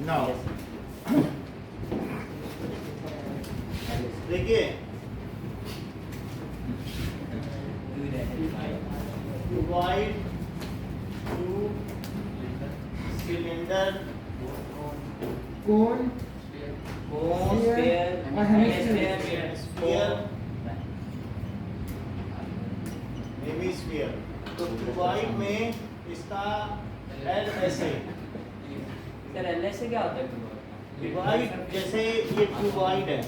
Now देखिए cuboid, cube, cylinder, कोन, कोन, और hemisphere. Sphere, hemisphere. तो क्यूबॉइड में इसका एल ऐसे सर एलएसए क्या होता है क्यूबॉइड, जैसे ये क्यूबॉइड है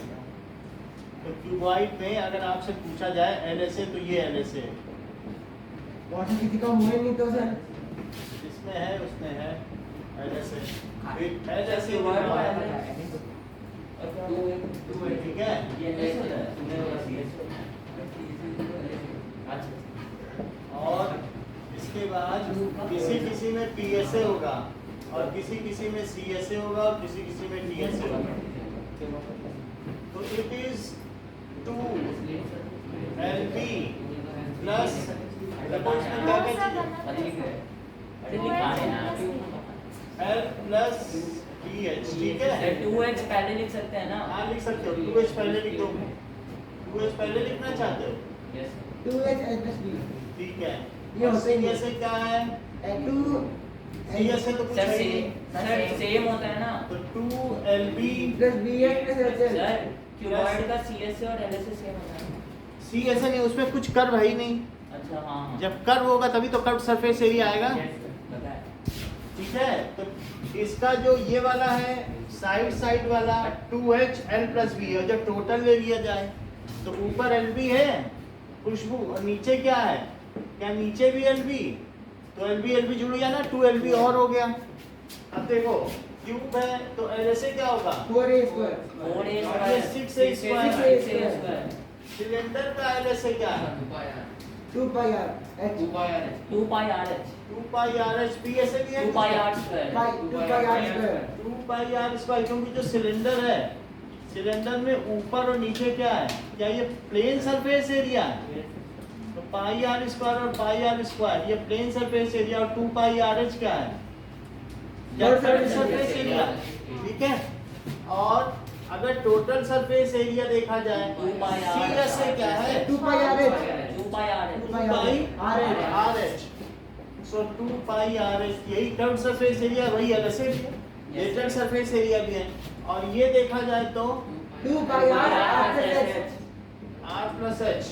तो क्यूबॉइड में अगर आपसे पूछा जाए एल ऐसे तो ये एल ऐसे है, वॉटर किसी का हुआ ही नहीं तो सर। इसमें है उसमें है एल ऐसे, फिर एल ऐसे ठीक है। ये एलएसए होता है तुमने बोला सीएस और इसके बाद किसी किसी में पीएसए होगा और किसी किसी में सीएसए होगा और किसी किसी में टीएसए होगा। तो इट इज 2 LP प्लस इसमें क्या क्या चीजें अरे लिखा है ना L प्लस TH, ठीक है। 2h पहले लिख सकते हैं ना। हाँ लिख सकते हो, 2H पहले लिख दो, 2H पहले लिखना चाहते हो, यस 2HSB ठीक है। ये होते ही CSA क्या है? 2 CSA तो कुछ सर है ही नहीं। सर सेम होता है ना तो 2LB plus BH plus HL। Sir cuboid का सीएसए और एलएसए सेम होता है। CSA नहीं, उसमें कुछ कर्व है ही नहीं। अच्छा हाँ हाँ जब कर्व होगा तभी तो कर्व सरफेस एरिया आएगा, पता है। ठीक है। तो इसका जो ये वाला है साइड साइड वाला 2H L प्लस B है। जब टोटल ले लिया जाए तो ऊपर LB है खुशबू और नीचे क्या है, क्या नीचे भी LB, तो LB जुड़ गया ना, 2LB और हो गया। अब देखो क्यूब है तो LSA क्या होगा 4A स्क्वायर। 4a और ये 6A स्क्वायर स्क्वायर। सिलेंडर का LSA क्या है 2 pi r h 2 pi RH 2 pi RH, PSA भी है 2 pi r square pi 2 pi r square. 2 pi r square, क्योंकि जो सिलेंडर है सिलेंडर में ऊपर और नीचे क्या है, क्या ये प्लेन सरफेस एरिया है, तो पाई आर स्क्वायर और पाई आर स्क्वायर ये प्लेन सरफेस एरिया और 2 पाई आर एच क्या है, सरफेस एरिया, ठीक है। और अगर टोटल सरफेस एरिया देखा जाए 2 pi r CSA क्या है 2 pi r h 2 pi r 2 2 pi पाई r h। आर एच, सो 2 पाई आर एच, यही कर्व सरफेस एरिया, वही LSA भी है, लेटरल सरफेस एरिया भी है। और ये देखा जाए तो 2 pi r plus h। R plus H.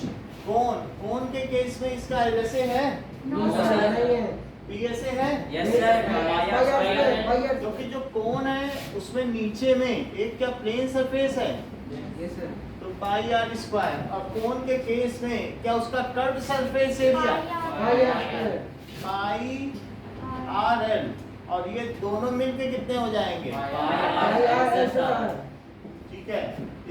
Cone के केस में इसका LSA है, नो सर नहीं है। PSA है, yes sir pi r square pi r। क्योंकि जो कोन है उसमें नीचे में एक क्या प्लेन सरफेस है, यस सर। तो पाई आर स्क्वायर। और कोन के केस में क्या उसका curve surface area pi r square. Pi r l, और ये दोनों मिलके कितने हो जाएंगे, pi r h r। ठीक है।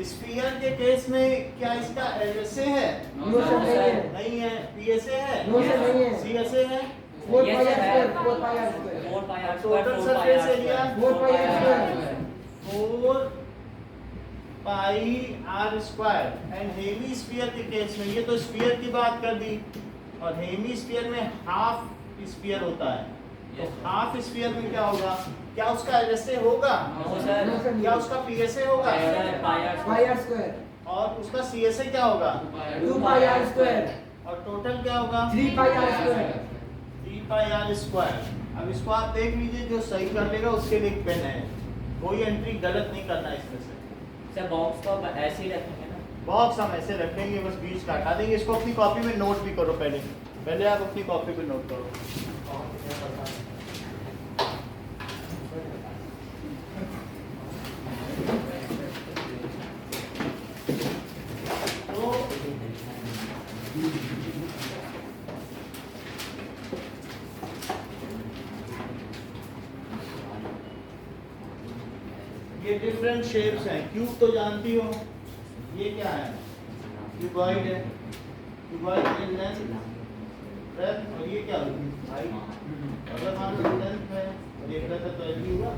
स्फीयर के केस में क्या इसका LSA है, नो सर नहीं है। नहीं है, PSA है, नो सर नहीं है। CSA है, 4 Yes, pi r sir. Square 4 pi r square. 4 pi r total square surface area 4 pi r square. 4 pi r square. And hemi sphere के केस में, ये तो स्फीयर की बात कर दी, और हेमी स्फीयर में हाफ स्फीयर होता है, तो हाफ स्फीयर में क्या होगा, क्या उसका LSA होगा, नो सर नो सर क्या नहीं। उसका PSA होगा, pi r स्क्वायर और उसका CSA क्या होगा, 2 pi r स्क्वायर और टोटल क्या होगा 3 pi r square. 3 pi r square. अब इसको आप देख लीजिए, जो सही कर लेगा उसके लिए एक पेन है, कोई एंट्री गलत नहीं करना इसमें से। सर बॉक्स को ऐसे ही रखेंगे ना। बॉक्स हम ऐसे रखेंगे, बस बीच का हटा देंगे। इसको अपनी कॉपी में नोट भी करो, पहले आप अपनी कॉपी पे नोट करो। तो ये डिफरेंट शेप्स हैं। क्यूब तो जानती हो, ये क्या है, क्यूबॉइड है, क्यूबॉइड की लेंथ ब्रेथ, और ये क्या होगी हाइट। अगर मान लो लेंथ है और ये ब्रेथ है तो LB हुआ,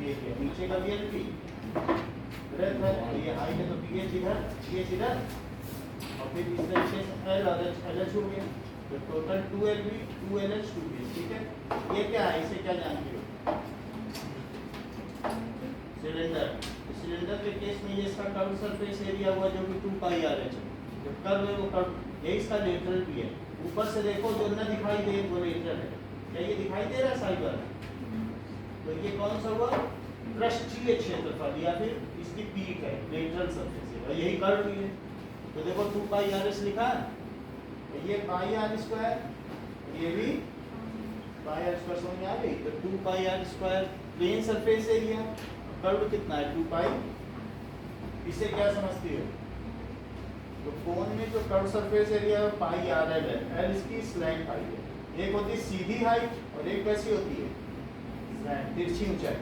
ये क्या नीचे का भी LB, ब्रेथ है और ये हाइट है तो BH इधर, BH इधर, और फिर इस तरीके से L और LH हो गया, तो टोटल 2LB 2LH 2BH, ठीक है। ये क्या है, इसे क्या जानती हो, सिलेंडर, सिलेंडर के केस में ये इसका कर्व सरफेस एरिया हुआ जो कि 2 पाई आर एच है। जो कर्व है वो कर्व ये इसका लेटरल भी है। ऊपर से देखो जो न दिखाई दे वो लेटरल है। क्या ये दिखाई दे रहा है साइड वाला? तो ये कौन सा हुआ? पृष्ठीय क्षेत्रफल या फिर इसकी पीक है लेटरल सरफेस एरिया, यही कर्व भी है। तो देखो 2 पाई आर एस लिखा है, तो ये पाई आर स्क्वायर, ये भी पाई आर स्क्वायर समझ में आ गई। तो 2 pi r square plane surface area, curve कितना है 2 पाई। इसे क्या समझती हो? तो कोन में जो कर्व सरफेस एरिया है पाई आर एल है, एल इसकी स्लैंट हाइट है। एक होती है सीधी हाइट और एक कैसी होती है? स्लैंट, तिरछी ऊंचाई।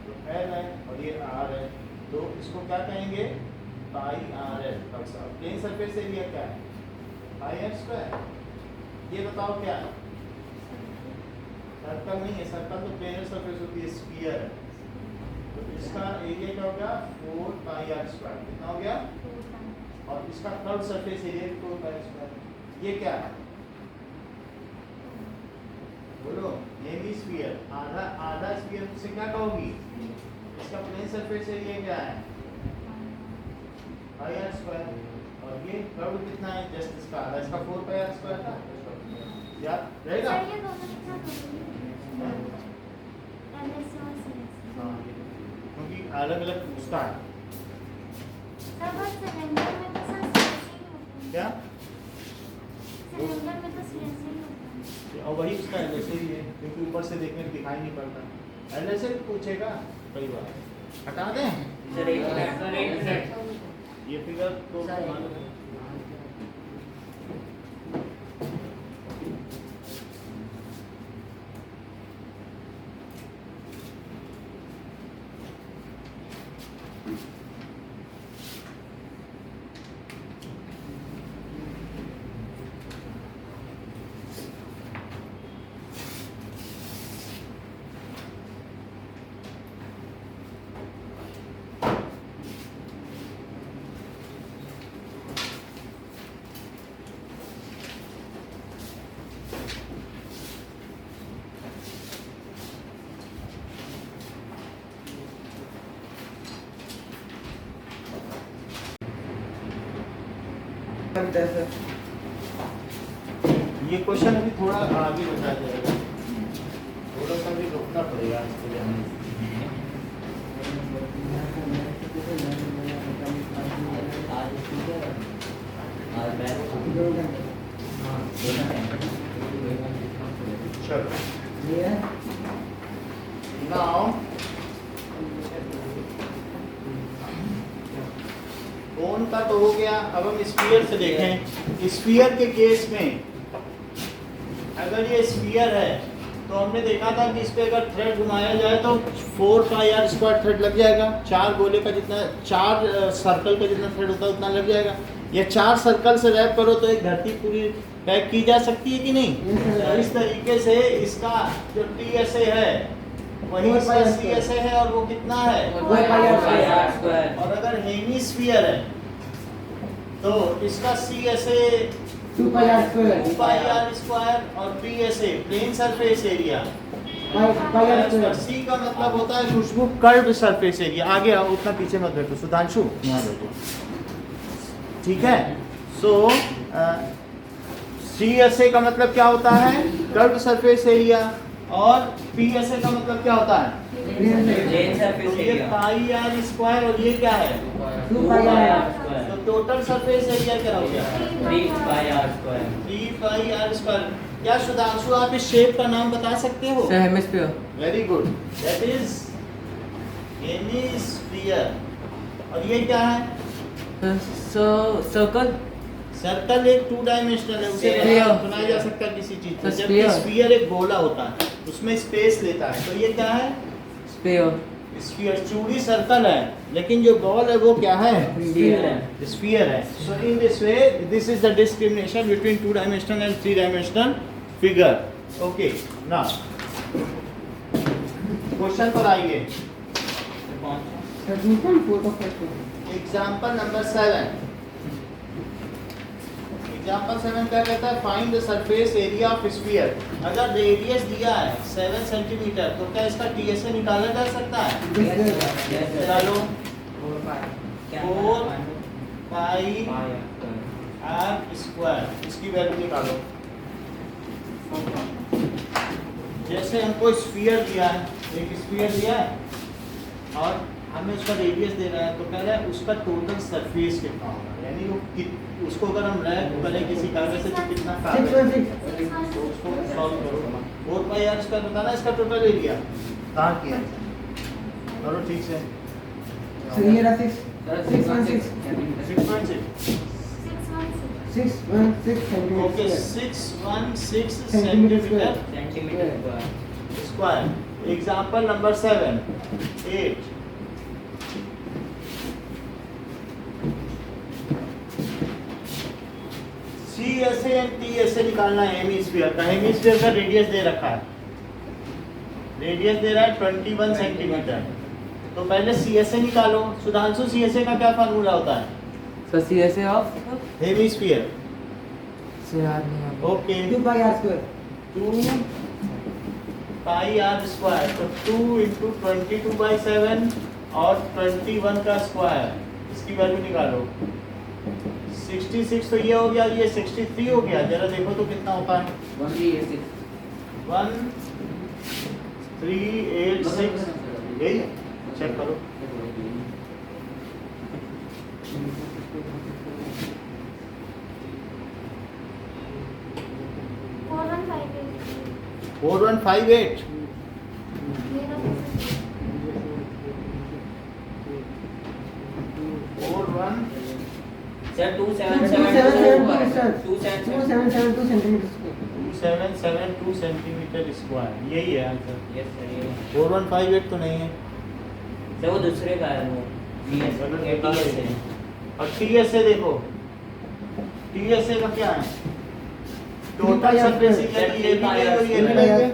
तो एल है और ये आर है, तो इसको क्या कहेंगे? Pi r l. Plane surface area क्या है? Pi r square. ये बताओ क्या है? सर्कल नहीं है, सर्कल तो प्लेनर सरफेस होती है, स्फीयर है। तो इसका एरिया क्या हो गया? 4 पाई आर स्क्वायर। कितना हो गया? और इसका curve surface area 4 pi square. ये क्या है? बोलो। हेमिस्फीयर, आधा आधा स्फीयर से क्या कहोगी? इसका प्लेन सरफेस एरिया क्या है? Pi r square. और ये कर्व कितना है? जस्ट इसका आधा, इसका 4 पाई आर स्क्वायर था। या रहेगा? हाँ, क्योंकि अलग अलग पूछता है क्या? और वही उसका एलएसए ही है, क्योंकि ऊपर से देखने में दिखाई नहीं पड़ता। एलएसए पूछेगा कई बार। हटा दें सर एक मिनट ये फिगर तो मालूम है। ये क्वेश्चन अभी थोड़ा आगे बताया जाएगा, थोड़ा सा भी रोकना पड़ेगा इसके लिए हमें। चलो नाउ कोन का तो हो गया। अब हम स्फीयर से देखें। स्फीयर के केस में अगर ये स्फीयर है तो हमने देखा था कि इस पे अगर थ्रेड घुमाया जाए तो 4 पाई आर स्क्वायर थ्रेड लग जाएगा। 4 गोले का जितना 4 सर्कल का जितना थ्रेड होता है उतना लग जाएगा। ये 4 सर्कल से रैप करो तो एक धरती पूरी पैक की जा सकती है कि नहीं? तो इस तरीके से इसका जो TSA है वही इसका CSA है और वो कितना है? 4 पाई आर स्क्वायर। और अगर हेमिस्फीयर है तो इसका CSA 2 pi r square. 2 pi r square और PSA plane surface area. Pi r square. C का मतलब होता है खुशबू कर्व सरफेस एरिया। आगे आओ, उतना पीछे मत बैठो सुधांशु, यहाँ बैठो, ठीक है। सो CSA का मतलब क्या होता है? Curve surface area. और PSA का मतलब क्या होता है? प्लेन सरफेस तो ये एरिया पाई आर स्क्वायर और ये क्या है? 2 पाई आर। तो टोटल सरफेस एरिया क्या हो गया? 3 pi r square. 3 pi r square. क्या सुधांशु आप इस शेप का नाम बता सकते हो? Sir hemisphere. Very good, that is hemisphere. और ये क्या है? सर्कल। सर्कल एक 2 डायमेंशनल है, उसे Sphere. बनाया जा सकता है किसी चीज तो से। जबकि sphere. स्फीयर एक गोला होता है, उसमें स्पेस लेता है। तो ये क्या है? स्फीयर। स्फीयर। चूड़ी सर्कल है लेकिन जो बॉल है वो क्या है? स्फीयर है। स्फीयर है। So in this way this is the discrimination between 2 dimensional and 3 dimensional figure. Okay, now question पर आइए। Example number 7। एग्जांपल 7 क्या कहता है, find the surface area of sphere. अगर रेडियस दिया है 7 सेंटीमीटर तो क्या इसका टीएसए निकाला जा सकता है? निकालो। 4 पाई आर स्क्वायर, इसकी वैल्यू निकालो। जैसे हमको स्फीयर दिया है, एक स्फीयर दिया है और हमें उसका रेडियस दे रहा है, तो कह रहा है उसका टोटल सरफेस कितना होगा, यानी वो उसको अगर हम रैप करें किसी कागज से तो कितना कागज, तो उसको सॉल्व करो। 4 पाई आर स्क्वायर बताना इसका टोटल एरिया कहाँ किया करो ठीक से। 6.6 okay, 616 centimetre square. Example number 7 8 CSA and TSA निकालना है हेमिस्फीयर का। हेमिस्फीयर का रेडियस दे रखा है, रेडियस दे रहा है 21 सेंटीमीटर। तो पहले CSA निकालो। सुधांशु, CSA का क्या फार्मूला होता है? So CSA of hemisphere. से याद नहीं है। Okay 2 pi r square 2 pi r square, तो 2 इंटू 22/7 और 21 का स्क्वायर, इसकी वैल्यू निकालो। 66 तो ये हो गया, ये 63 हो गया। जरा देखो तो कितना होता है। 1386 यही है, चेक करो। फोर 4158 41 सर 277 277 2772 सेंटीमीटर स्क्वायर, यही है आंसर। यस सर ये 4158 तो नहीं है। सर वो दूसरे का है, वो TS है। और TSA देखो, TSA का क्या है? टोटल सरफेस एरिया ये भी लेंगे,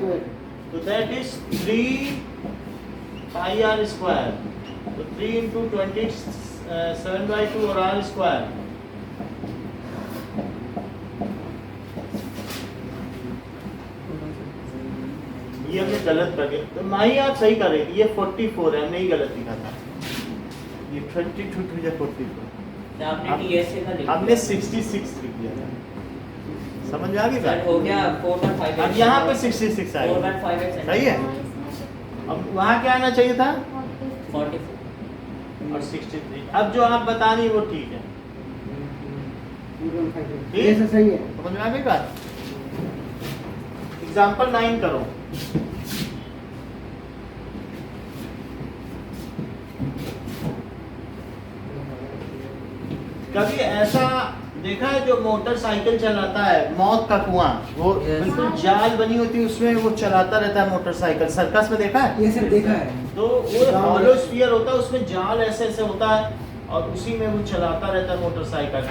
तो that is 3 pi r square. तो 3 इंटू 27/2 और आर स्क्वायर। ये हमने गलत कर दिया, तो माही आप सही करेंगे। ये 44 है, हमने ही गलत लिखा था। ये 22 टू 44, सर आपने TSA का लिखा, हमने 66 लिख दिया था। समझ में आ गई सर बात? हो गया 4.58। अब यहाँ पे 66 आएगा, 4.58 सही है। अब वहाँ क्या आना चाहिए था? 44 और 63। अब जो आप बता रही वो ठीक है, ये सही है। समझ में आ गई बात? एग्जाम्पल 9 करो। कभी ऐसा देखा है जो मोटरसाइकिल चलाता है, मौत का कुआं, वो Yes. बिल्कुल जाल बनी होती है, उसमें वो चलाता रहता है मोटरसाइकिल। सर्कस में देखा है? ये सर देखा है। तो वो हॉलो स्फीयर होता है, उसमें जाल ऐसे ऐसे होता है और उसी में वो चलाता रहता है मोटरसाइकिल,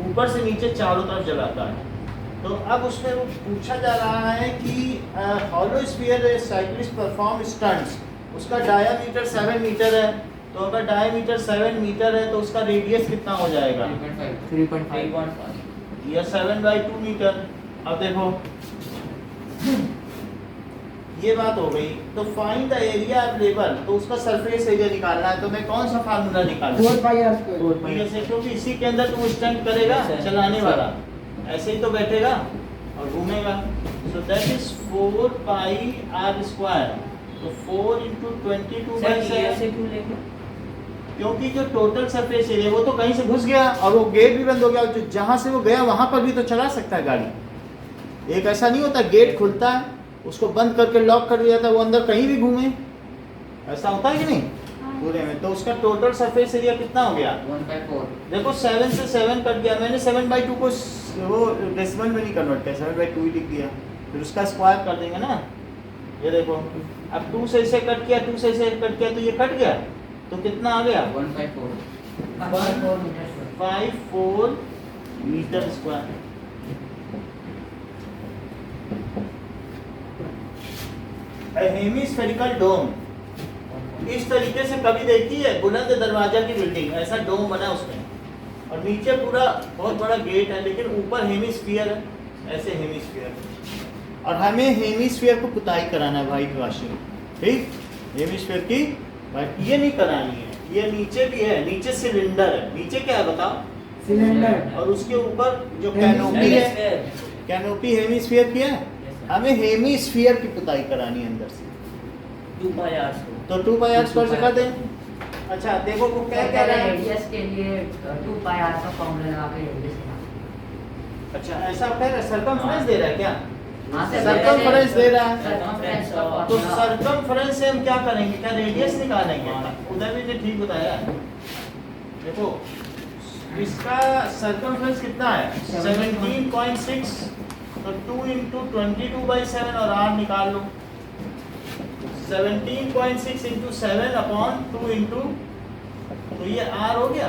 ऊपर से नीचे चारों तरफ जलाता है। तो अब उसमें वो पूछा जा रहा है कि hollow sphere cyclist perform stunts, उसका डायामीटर 7 मीटर है। तो अगर डायामीटर 7 मीटर है तो उसका रेडियस कितना हो जाएगा? 3.5 या 7/2 मीटर। अब देखो ये बात हो गई। तो फाइंड द एरिया अवेलेबल, तो उसका सरफेस एरिया निकालना है। तो मैं कौन सा फार्मूला निकालूं? 4 pi r square ये से, क्योंकि इसी के अंदर तो स्टंट करेगा Yes, sir. चलाने वाला, ऐसे ही तो बैठेगा और घूमेगा। So that is 4 pi r square. तो 4 इंटू सर 22/7, TSA क्यों लेंगे? क्योंकि जो टोटल सरफेस एरिया वो तो कहीं से घुस गया और वो गेट भी बंद हो गया। जो जहाँ से वो गया वहाँ पर भी तो चला सकता है गाड़ी। एक ऐसा नहीं होता गेट खुलता है, उसको बंद करके लॉक कर दिया जाता है, वो अंदर कहीं भी घूमे, ऐसा होता है कि नहीं पूरे में। तो उसका टोटल सरफेस एरिया कितना हो गया? 1/4 देखो 7 से 7 कट गया, मैंने 7/2 को वो डेसिमल में नहीं कन्वर्ट किया, 7/2 ही लिख दिया। फिर उसका स्क्वायर कर देंगे ना। ये देखो अब 2 से इसे कट किया, 2 से इसे कट किया, तो ये कट गया, तो कितना आ गया? 1/4 54 मीटर स्क्वायर। हेमिस्फेरिकल डोम इस तरीके से कभी देखी है? बुलंद दरवाजा की बिल्डिंग, ऐसा डोम बना उसमें, और नीचे पूरा बहुत बड़ा गेट है, लेकिन ऊपर हेमिस्फीयर है, ऐसे हेमिस्फीयर। और हमें हेमिस्फीयर को पुताई कराना है वाइट वॉशिंग, ठीक। हेमिस्फीयर की ये नहीं करानी है, ये नीचे भी है, नीचे सिलेंडर है, नीचे क्या है बताओ, सिलेंडर। और उसके ऊपर जो कैनोपी है, कैनोपी हेमिस्फीयर की है, हमें हेमिस्फीयर की पुताई करानी है अंदर से। 2 पाई आर तो 2 पाई आर स्क्वायर से कर दें। अच्छा देखो वो क्या कह रहा है, रेडियस के लिए 2 पाई आर का फॉर्मूला लगा के रेडियस निकालना। अच्छा ऐसा कह रहा है, सर्कमफ्रेंस दे रहा है क्या, हाँ, सर, सर्कमफ्रेंस दे रहा है। सर्कमफ्रेंस का तो फॉर्मूला। सर्कमफ्रेंस से हम क्या करेंगे, क्या रेडियस निकालेंगे, उधर भी ने ठीक बताया। देखो इसका सर्कमफ्रेंस कितना है 17.6, तो 2 × 22/7 और r निकाल लो। 17.6 × 7/2 तो ये r हो गया।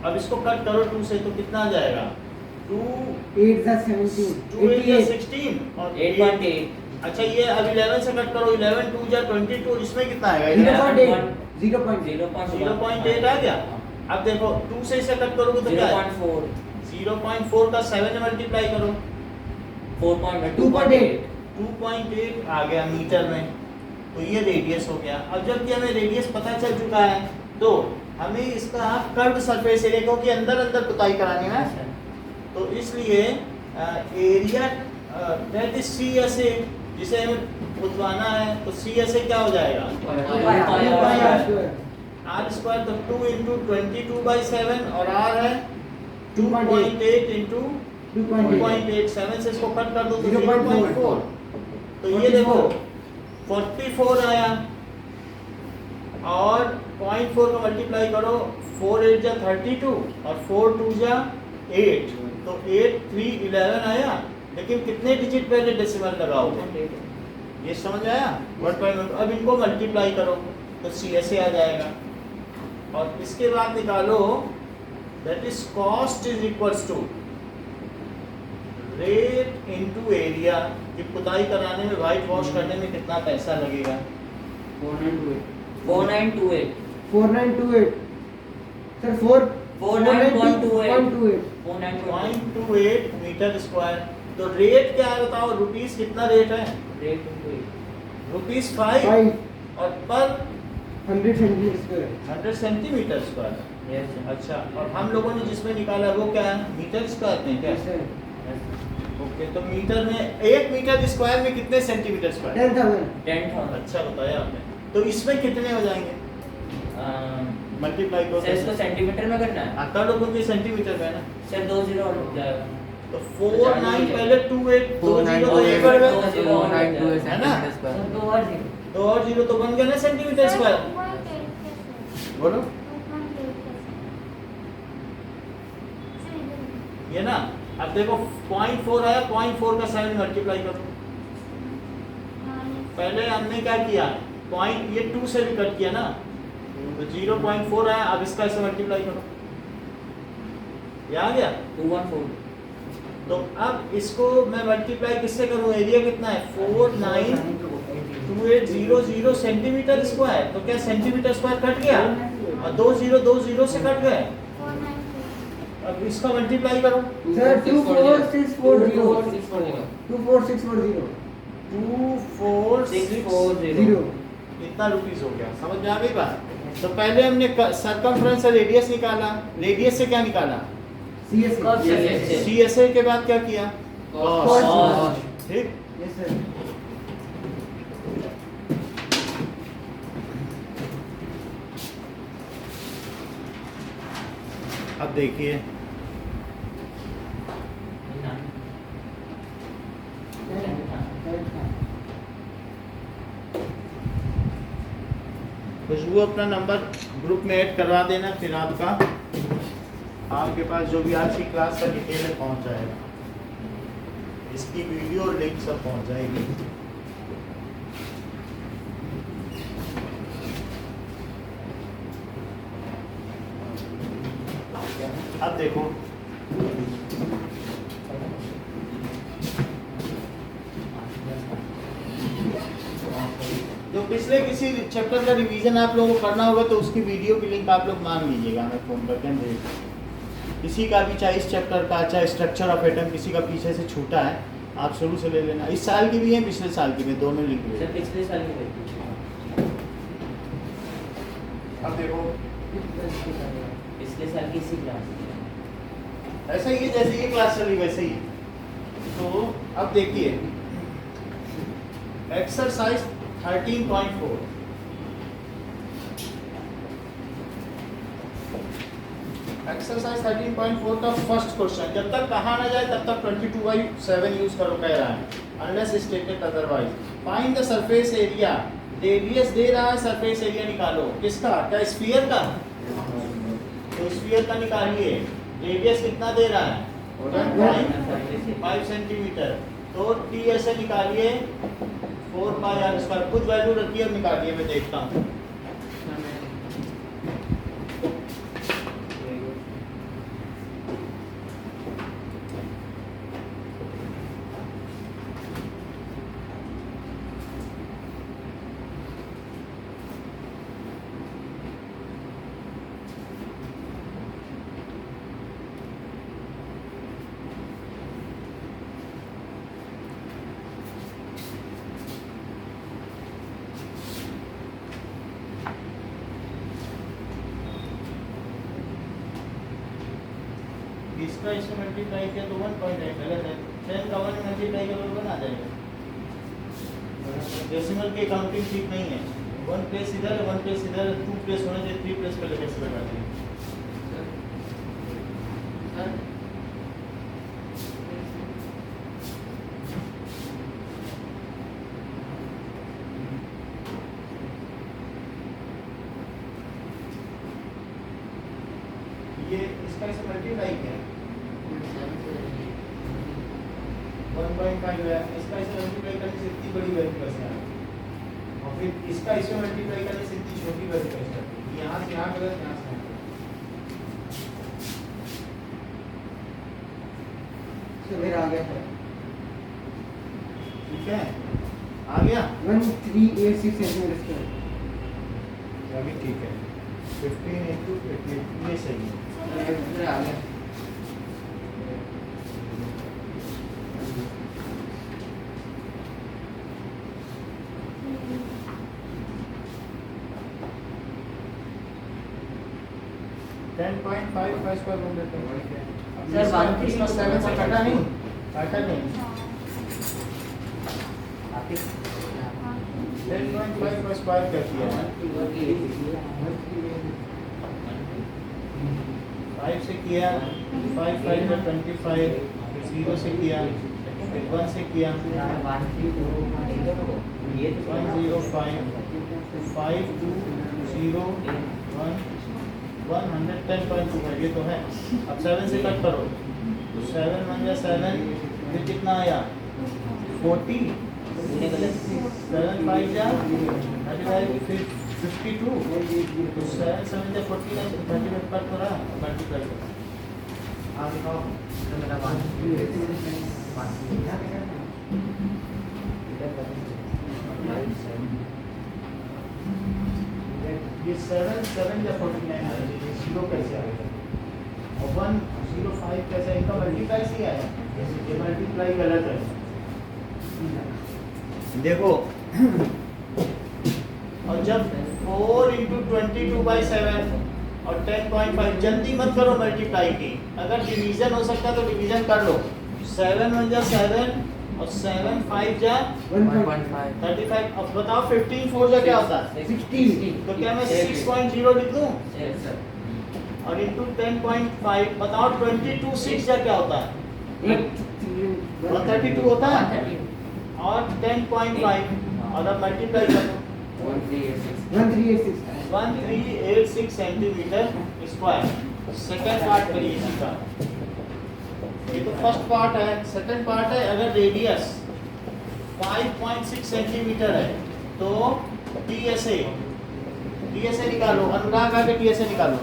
अब इसको कट करो 2 से तो कितना आ जाएगा, 2 8 + 17 2 88 16 और 8.8 अच्छा ये अब 11 से कट करो, 11 2 जा 22, इसमें कितना आएगा 0.8 0.8 आ गया। अब देखो 2 से इसे कट करोगे तो क्या है 0.4 0.4 का 7 से मल्टीप्लाई करो 4.2.8 2.8 आ गया मीटर में, तो ये रेडियस हो गया। अब जबकि हमें रेडियस पता चल चुका है, तो हमें इसका कर्व सरफेस एरिया, क्योंकि अंदर अंदर पुताई करानी है, तो इसलिए एरिया दैट इज CSA, जिसे हमें पुतवाना है, तो CSA क्या हो जाएगा r स्क्वायर, तो 2 × 22/7 और r है 2.8 × 2.8, 7 से इसको कट कर दो तो 0.4, तो ये देखो 44 आया, और 0.4 का मल्टीप्लाई करो, 4 8 जा 32 और 4 2 जा 8, तो 8 3 11 आया, लेकिन कितने डिजिट पहले डेसिमल लगाओगे, ये समझ आया। अब इनको मल्टीप्लाई करो तो CSA आ जाएगा, और इसके बाद निकालो that is cost is equals to rate into area, कि पुताई कराने में, वाइट वॉश करने में कितना पैसा लगेगा। 4928 4928 सर 49.28 0.28 मीटर स्क्वायर। तो रेट क्या है बताओ, रुपीस कितना रेट है, ₹5 और पर 100 सेंटीमीटर स्क्वायर 100 सेंटीमीटर स्क्वायर। अच्छा, और हम लोगों ने जिसमें निकाला वो क्या है, मीटर स्क्वायर में क्या है। ओके, तो मीटर में 1 मीटर स्क्वायर में कितने सेंटीमीटर स्क्वायर, 10,000 अच्छा बताया आपने। तो इसमें कितने हो जाएंगे, मल्टीप्लाई करो, सर इसको सेंटीमीटर में करना है आता लोगों के सेंटीमीटर में है ना, सर 2 0 और हो जाएगा तो 4 9 पहले 2 8 2 0 तो एक बढ़ गए है ना, सर 2 और 0 2 और 0 तो बन गया ना सेंटीमीटर स्क्वायर। बोलो ये ना। अब देखो 0.4 आया, 0.4 का 7 मल्टीप्लाई करो। पहले हमने क्या किया, पॉइंट ये 2 से भी कट किया ना, तो 0.4 आया, अब इसका ऐसे मल्टीप्लाई करो, ये आ गया। 214 तो अब इसको मैं मल्टीप्लाई किससे करूं, एरिया कितना है 49280 सेंटीमीटर स्क्वायर, तो क्या सेंटीमीटर स्क्वायर कट गया, और 2 0 से कट गए। अब इसका मल्टीप्लाई करो, सर 24640 24640 24640 इतना रुपीस हो गया। समझ में आ गई बात। तो पहले हमने सर्कमफ्रेंस से रेडियस निकाला, रेडियस से क्या निकाला CSA CSA के बाद क्या किया, Cost. ठीक। यस सर अब देखिए खुशबू अपना नंबर ग्रुप में ऐड करवा देना, फिर आपके पास जो भी आज की क्लास का डिटेल है पहुंच जाएगा, इसकी वीडियो और लिंक सब पहुंच जाएगी। अब देखो जो पिछले किसी चैप्टर का रिवीजन आप लोगों को करना होगा, तो उसकी वीडियो की लिंक आप लोग मांग लीजिएगा, मैं फोन करके भेज किसी का भी चाहे इस चैप्टर का चाहे स्ट्रक्चर ऑफ एटम किसी का पीछे से छूटा है आप शुरू से ले लेना। इस साल की भी है पिछले साल की भी, दोनों लिख सर लो। पिछले साल की गई अब देखो पिछले साल की इसी क्लास ऐसा ही है जैसे ये क्लास चली वैसे ही। तो अब देखिए एक्सरसाइज 13.4 एक्सरसाइज 13.4 का फर्स्ट क्वेश्चन, जब तक कहा ना जाए तब तक 22/7 यूज करो कह रहा है, unless stated otherwise. Find the surface area, radius दे रहा है, सरफेस एरिया निकालो। किसका? क्या स्फीयर का? तो स्फीयर का निकालिए। रेडियस कितना दे रहा है? 5 सेंटीमीटर। तो टी ऐसे निकालिए 4πr²। कुछ वैल्यू रखिए और निकालिए, मैं देखता हूँ। इसका इससे मल्टीप्लाई किया तो 1.8 गलत है। 10 का 1 मल्टीप्लाई करो तो 1 आ जाएगा। डेसिमल की काउंटिंग ठीक नहीं है। 1 प्लेस इधर है, 1 प्लेस इधर, 2 प्लेस होने चाहिए, 3 प्लेस पहले कैसे लगाते हैं? ये इसका इससे मल्टीप्लाई किया 1.5 है, इसका इसे मल्टीप्लाई करने से इतनी बड़ी वैल्यू कैसे आ गई? और फिर इसका इसे मल्टीप्लाई करने से इतनी छोटी वैल्यू कैसे आ गई? यहाँ से यहाँ गलत, यहाँ से यहाँ गलत। सवेर आ गया है। ठीक है, आ गया 1386 सेंटीमीटर स्क्वायर। अभी ठीक है। 15 into 50 ये सही है। आ गया। 10.5 का स्क्वायर रूट लेते हैं। सर, 1 इसका 7 से कटा नहीं, काटा नहीं। 10.5 का स्क्वायर कर दिया है। 5 से किया, 5 5 में 25, 0 से किया, 1 से किया, 105, 5 2 0 1 110.25 ये तो है। अब 7 से कट करो तो 7 1 या 7 फिर कितना आया 40, 7 5 या 35 फिर 52, तो 7 7 या 49 35 कट करा मल्टीप्लाई करो। हाँ दिखाओ ये 7 7 या 49 आ रही है, 0 कैसे आएगा? और 1 0 5 कैसे? इनका मल्टीप्लाई से आया, ये मल्टीप्लाई गलत है। देखो और जब 4 into 22/7 और 10.5, जल्दी मत करो मल्टीप्लाई की। अगर डिवीजन हो सकता तो डिवीजन कर लो। 7 1 जा 7 और 7 5 जा 35। अब बताओ 15 4 जा क्या होता है? 16। तो क्या मैं 6.0 लिख दूं? और इंटू 10.5 बताओ 22 6 जा क्या होता है? 132 होता है। और 10.5 और अब मल्टीप्लाई कर दो 1386 सेंटीमीटर स्क्वायर। सेकंड पार्ट करिए इसका। ये तो फर्स्ट पार्ट है। सेकंड पार्ट है, अगर रेडियस 5.6 सेंटीमीटर है तो टीएसए निकालो। अनुराग आगे टीएसए निकालो।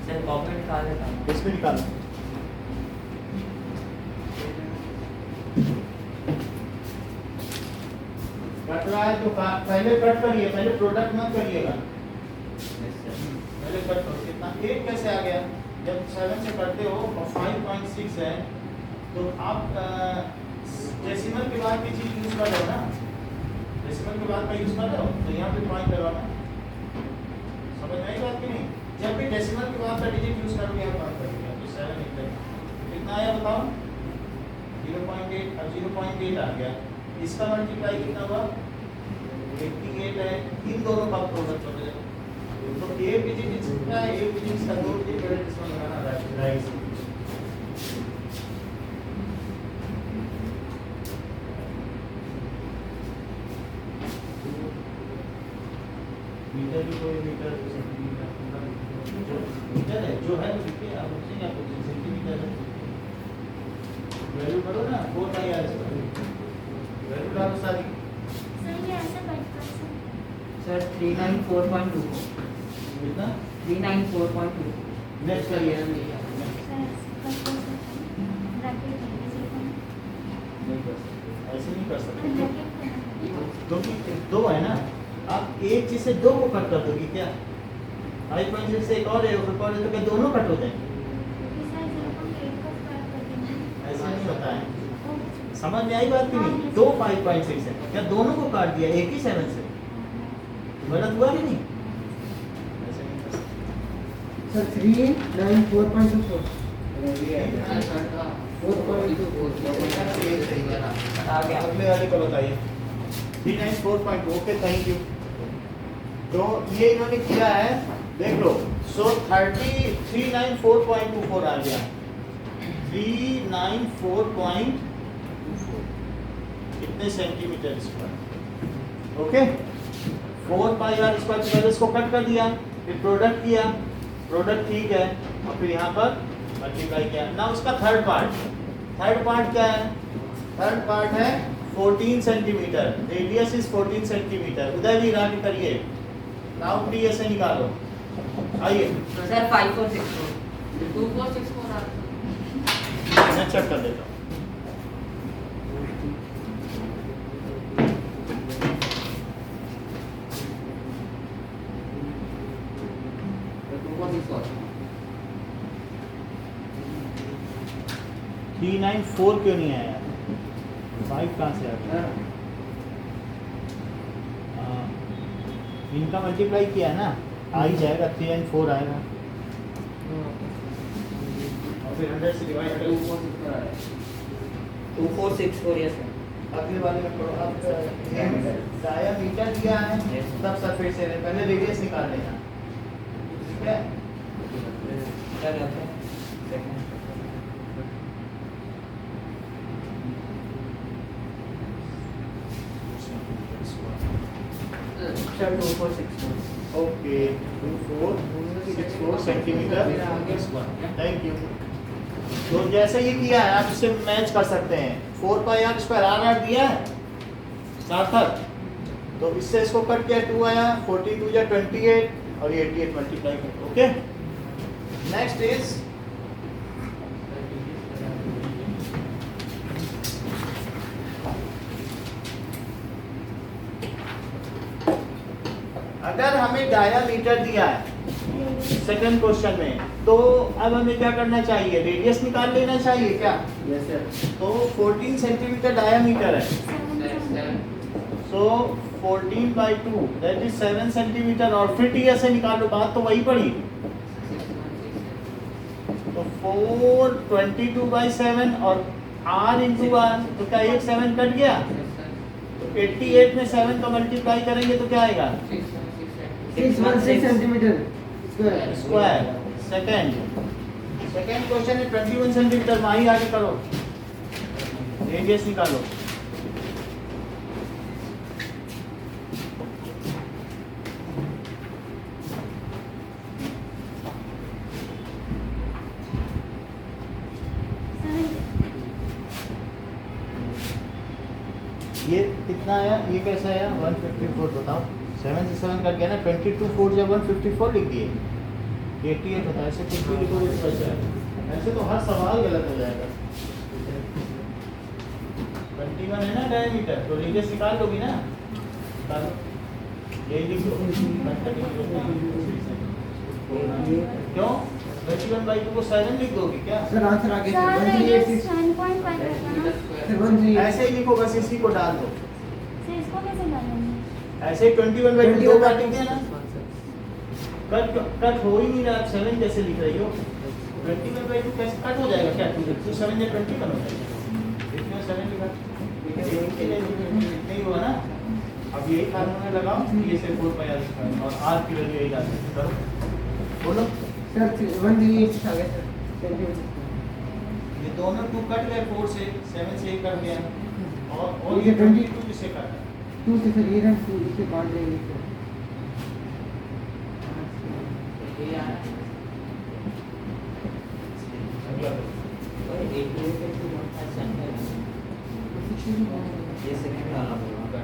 सर कॉपी निकाल देता हूँ। इसमें निकालो। कट रहा है तो पहले कट करिए, पहले प्रोडक्ट मत करिएगा। पहले कट करो कितना 8 कैसे आ गया? जब 7 से करते हो और 5.6 है तो आप डेसिमल के बाद की चीज यूज कर रहे हो ना, डेसिमल के बाद का यूज कर रहे हो तो यहाँ पे पॉइंट लगाना। समझ में आई बात कि नहीं? जब भी डेसिमल के बाद का डिजिट यूज करोगे यहाँ पॉइंट करोगे तो 7 कितना आया बताओ? 0.8 अब 0.8 आ गया, इसका मल्टीप्लाई कितना हुआ? 88 है, इन दोनों का प्रोडक्ट हो जाएगा तो एक डिजिट इसका है, एक डिजिट इसका, दो डिजिट बड़े इसमें लगाना राइट। मीटर भी कोई मीटर सेंटीमीटर मीटर है जो है वो लिखिए आप उससे क्या पूछें सेंटीमीटर है वैल्यू करो ना 4 पाई आर स्क्वायर वैल्यू डालो सारी। सर ये ऐसे कट कर सकते सर 394.2 कितना 394.2 नेक्स्ट करिए हैं सर कट कर सकते हैं ब्रैकेट में ऐसे नहीं कर सकते, ऐसे नहीं कर सकते ब्रैकेट क्योंकि दो है ना, आप एक चीज से दो को कट कर दोगे क्या? 5.6 से एक और है तो क्या दोनों कट हो जाएंगे? ऐसे नहीं होता है, समझ में आई बात की नहीं? दो 5.6 है क्या दोनों को काट दिया एक ही 7 से, गलत हुआ कि नहीं? ऐसे नहीं कर सकते। सर 394.24 आ गया। अगले वाले को बताइए 394.2 ओके थैंक यू। तो ये इन्होंने किया है देख लो, सो 394.24 आ गया 394.24 कितने centimetre square okay 4 pi r square पहले इसको कट कर दिया फिर प्रोडक्ट किया, प्रोडक्ट ठीक है और फिर यहाँ पर मल्टीप्लाई किया ना। उसका थर्ड पार्ट क्या है? थर्ड पार्ट है 14 सेंटीमीटर, रेडियस इज 14 सेंटीमीटर। उदय भी राइट करिए, नाउ डी ऐसे निकालो आइए सर 5464 2464 आ रहा मैं चेक कर देता हूँ। थ्री 394 क्यों नहीं आया? 5 कहाँ से आ गया? हाँ, इनका मल्टीप्लाई किया ना आ ही जाएगा 3 and 4 आएगा और फिर 100 से डिवाइड करो 2464 यस सर। अगले वाले में करो। अब डायामीटर दिया है तब सरफेस एरिया, पहले रेडियस निकाल लेना ठीक है। क्या करते हैं sir 2464 okay 2464 centimetre square thank you. तो जैसे ये किया है आप इससे मैच कर सकते हैं 4 पाई आर स्क्वायर आर दिया है सार्थक, तो इससे इसको कट किया 2 आया 42 या 28 और ये 88 मल्टीप्लाई कर ओके। नेक्स्ट इज अगर हमें डायामीटर दिया है सेकंड क्वेश्चन में तो अब हमें क्या करना चाहिए? रेडियस निकाल लेना चाहिए क्या? Yes sir. तो 14 सेंटीमीटर डायामीटर है सो 14/2 दैट इज 7 सेंटीमीटर और फिर टी से निकालो, बात तो वही पड़ी। तो 422/7 और r into r तो क्या एक 7 कट गया? तो 88 में 7 का मल्टीप्लाई करेंगे तो क्या आएगा? 616 सेंटीमीटर स्क्वायर। सेकंड क्वेश्चन है 21 सेंटीमीटर में ही आगे करो, रेडियस निकालो। ये कितना आया? ये कैसा आया? 154 बताओ। 7 से 7 कट गया ना, 22 4 जब 154 लिख दिए 88 होता है। ऐसे कुछ भी लिखो तो बच जाएगा, ऐसे तो हर सवाल गलत हो जाएगा। 21 है ना डायमीटर, तो रेडियस निकाल लोगी ना, निकालो ये लिख लो क्यों 21/2 को 7 लिख दोगे क्या? सर आंसर आ गया सर सर रेडियस 1386 7.5 रहता है ना? सर 1386 ऐसे ही लिखो, बस इसी को डाल दो। सर इसको कैसे डालेंगे? ऐसे 21/2 दो काटेंगे ना, कट हो ही नहीं रहा। 7 कैसे लिख रही हो? 21/2 कैसे कट हो जाएगा क्या? 7 या 21 हो जाएगा। इसमें 7 लिखा, नहीं हुआ ना। अब यही फार्मूला लगाओ, ये से 4πr² और r की वैल्यू यही डाल दो। करो बोलो। सर 1386 आ गया सर 1386 ये दोनों 2 कट गए, 4 से 7 से 1 कट गया, और ये ये 22 किससे काटा? 2 से सर ये ना 2 इसे काट देंगे सर अगला करो। और 88 to 1% है। ये सेकंड वाला होगा।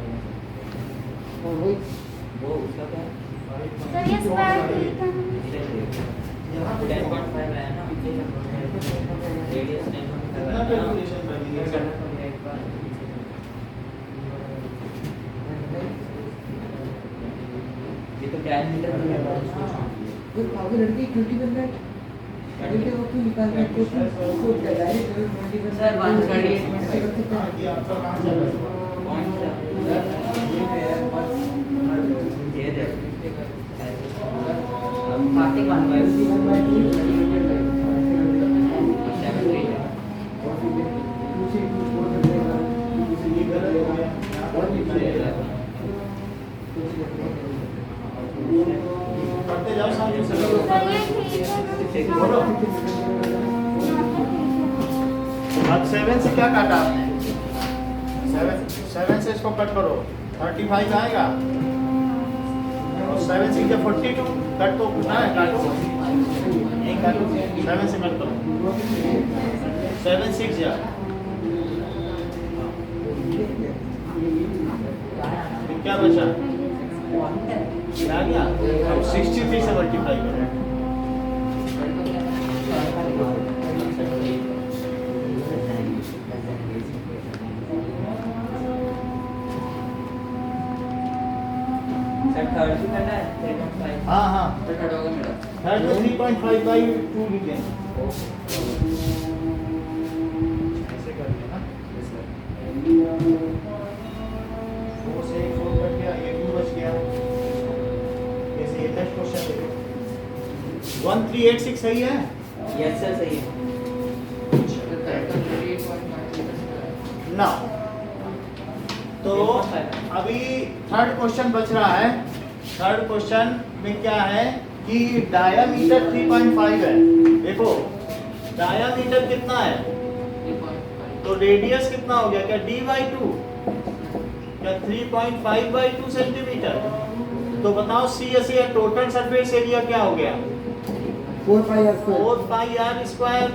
और वही वो उसका क्या? सर ये स्क्वायर ठीक है ना? यहाँ पे 10.5 है ना? रेडियस 10.5 कितना है ना? कैलकुलेशन करेंगे सर? ये तो डायमीटर में है उसको। वो आगे लड़की क्यूटी बन रहा है बेटे वो क्यों निकाल रहा है को डायरेक्ट 20 सर 138 में ऐसे कर सकते हाँ, हैं ये आपका कहाँ चल रहा है? कौन सा? ये देख। कार्तिक 1/2 ये गलत हो गया। और लिखना है। पढ़ते जाओ, सामने से करो। सर ये ठीक है बोलो। अब 7 से क्या काटा आपने? 7 से इसको कट करो, 35 आएगा। और 7 से 42 कट तो है, काटो नहीं, काटो 7 से कट करो। 7 6 जा, क्या बचा? क्या गया? अब 63 से मल्टीप्लाई करो। सर थर्ड भी करना है 3.5। हाँ हाँ, तो कट होगा मेरा। थर्ड में 3.5/2 लिखें। ऐसे कर दिया ना। 4 से 4 कट गया, ये 2 बच गया। जैसे ये नेक्स्ट क्वेश्चन देखो, 1386 सही है? यस सर सही है। ना, तो अभी थर्ड क्वेश्चन बच रहा है। थर्ड क्वेश्चन में क्या है कि डायामीटर 3.5 है। देखो डायामीटर कितना है, तो रेडियस कितना हो गया? क्या d/2? क्या 3.5/2 सेंटीमीटर? तो बताओ सी या टोटल सरफेस एरिया क्या हो गया? 4πr²।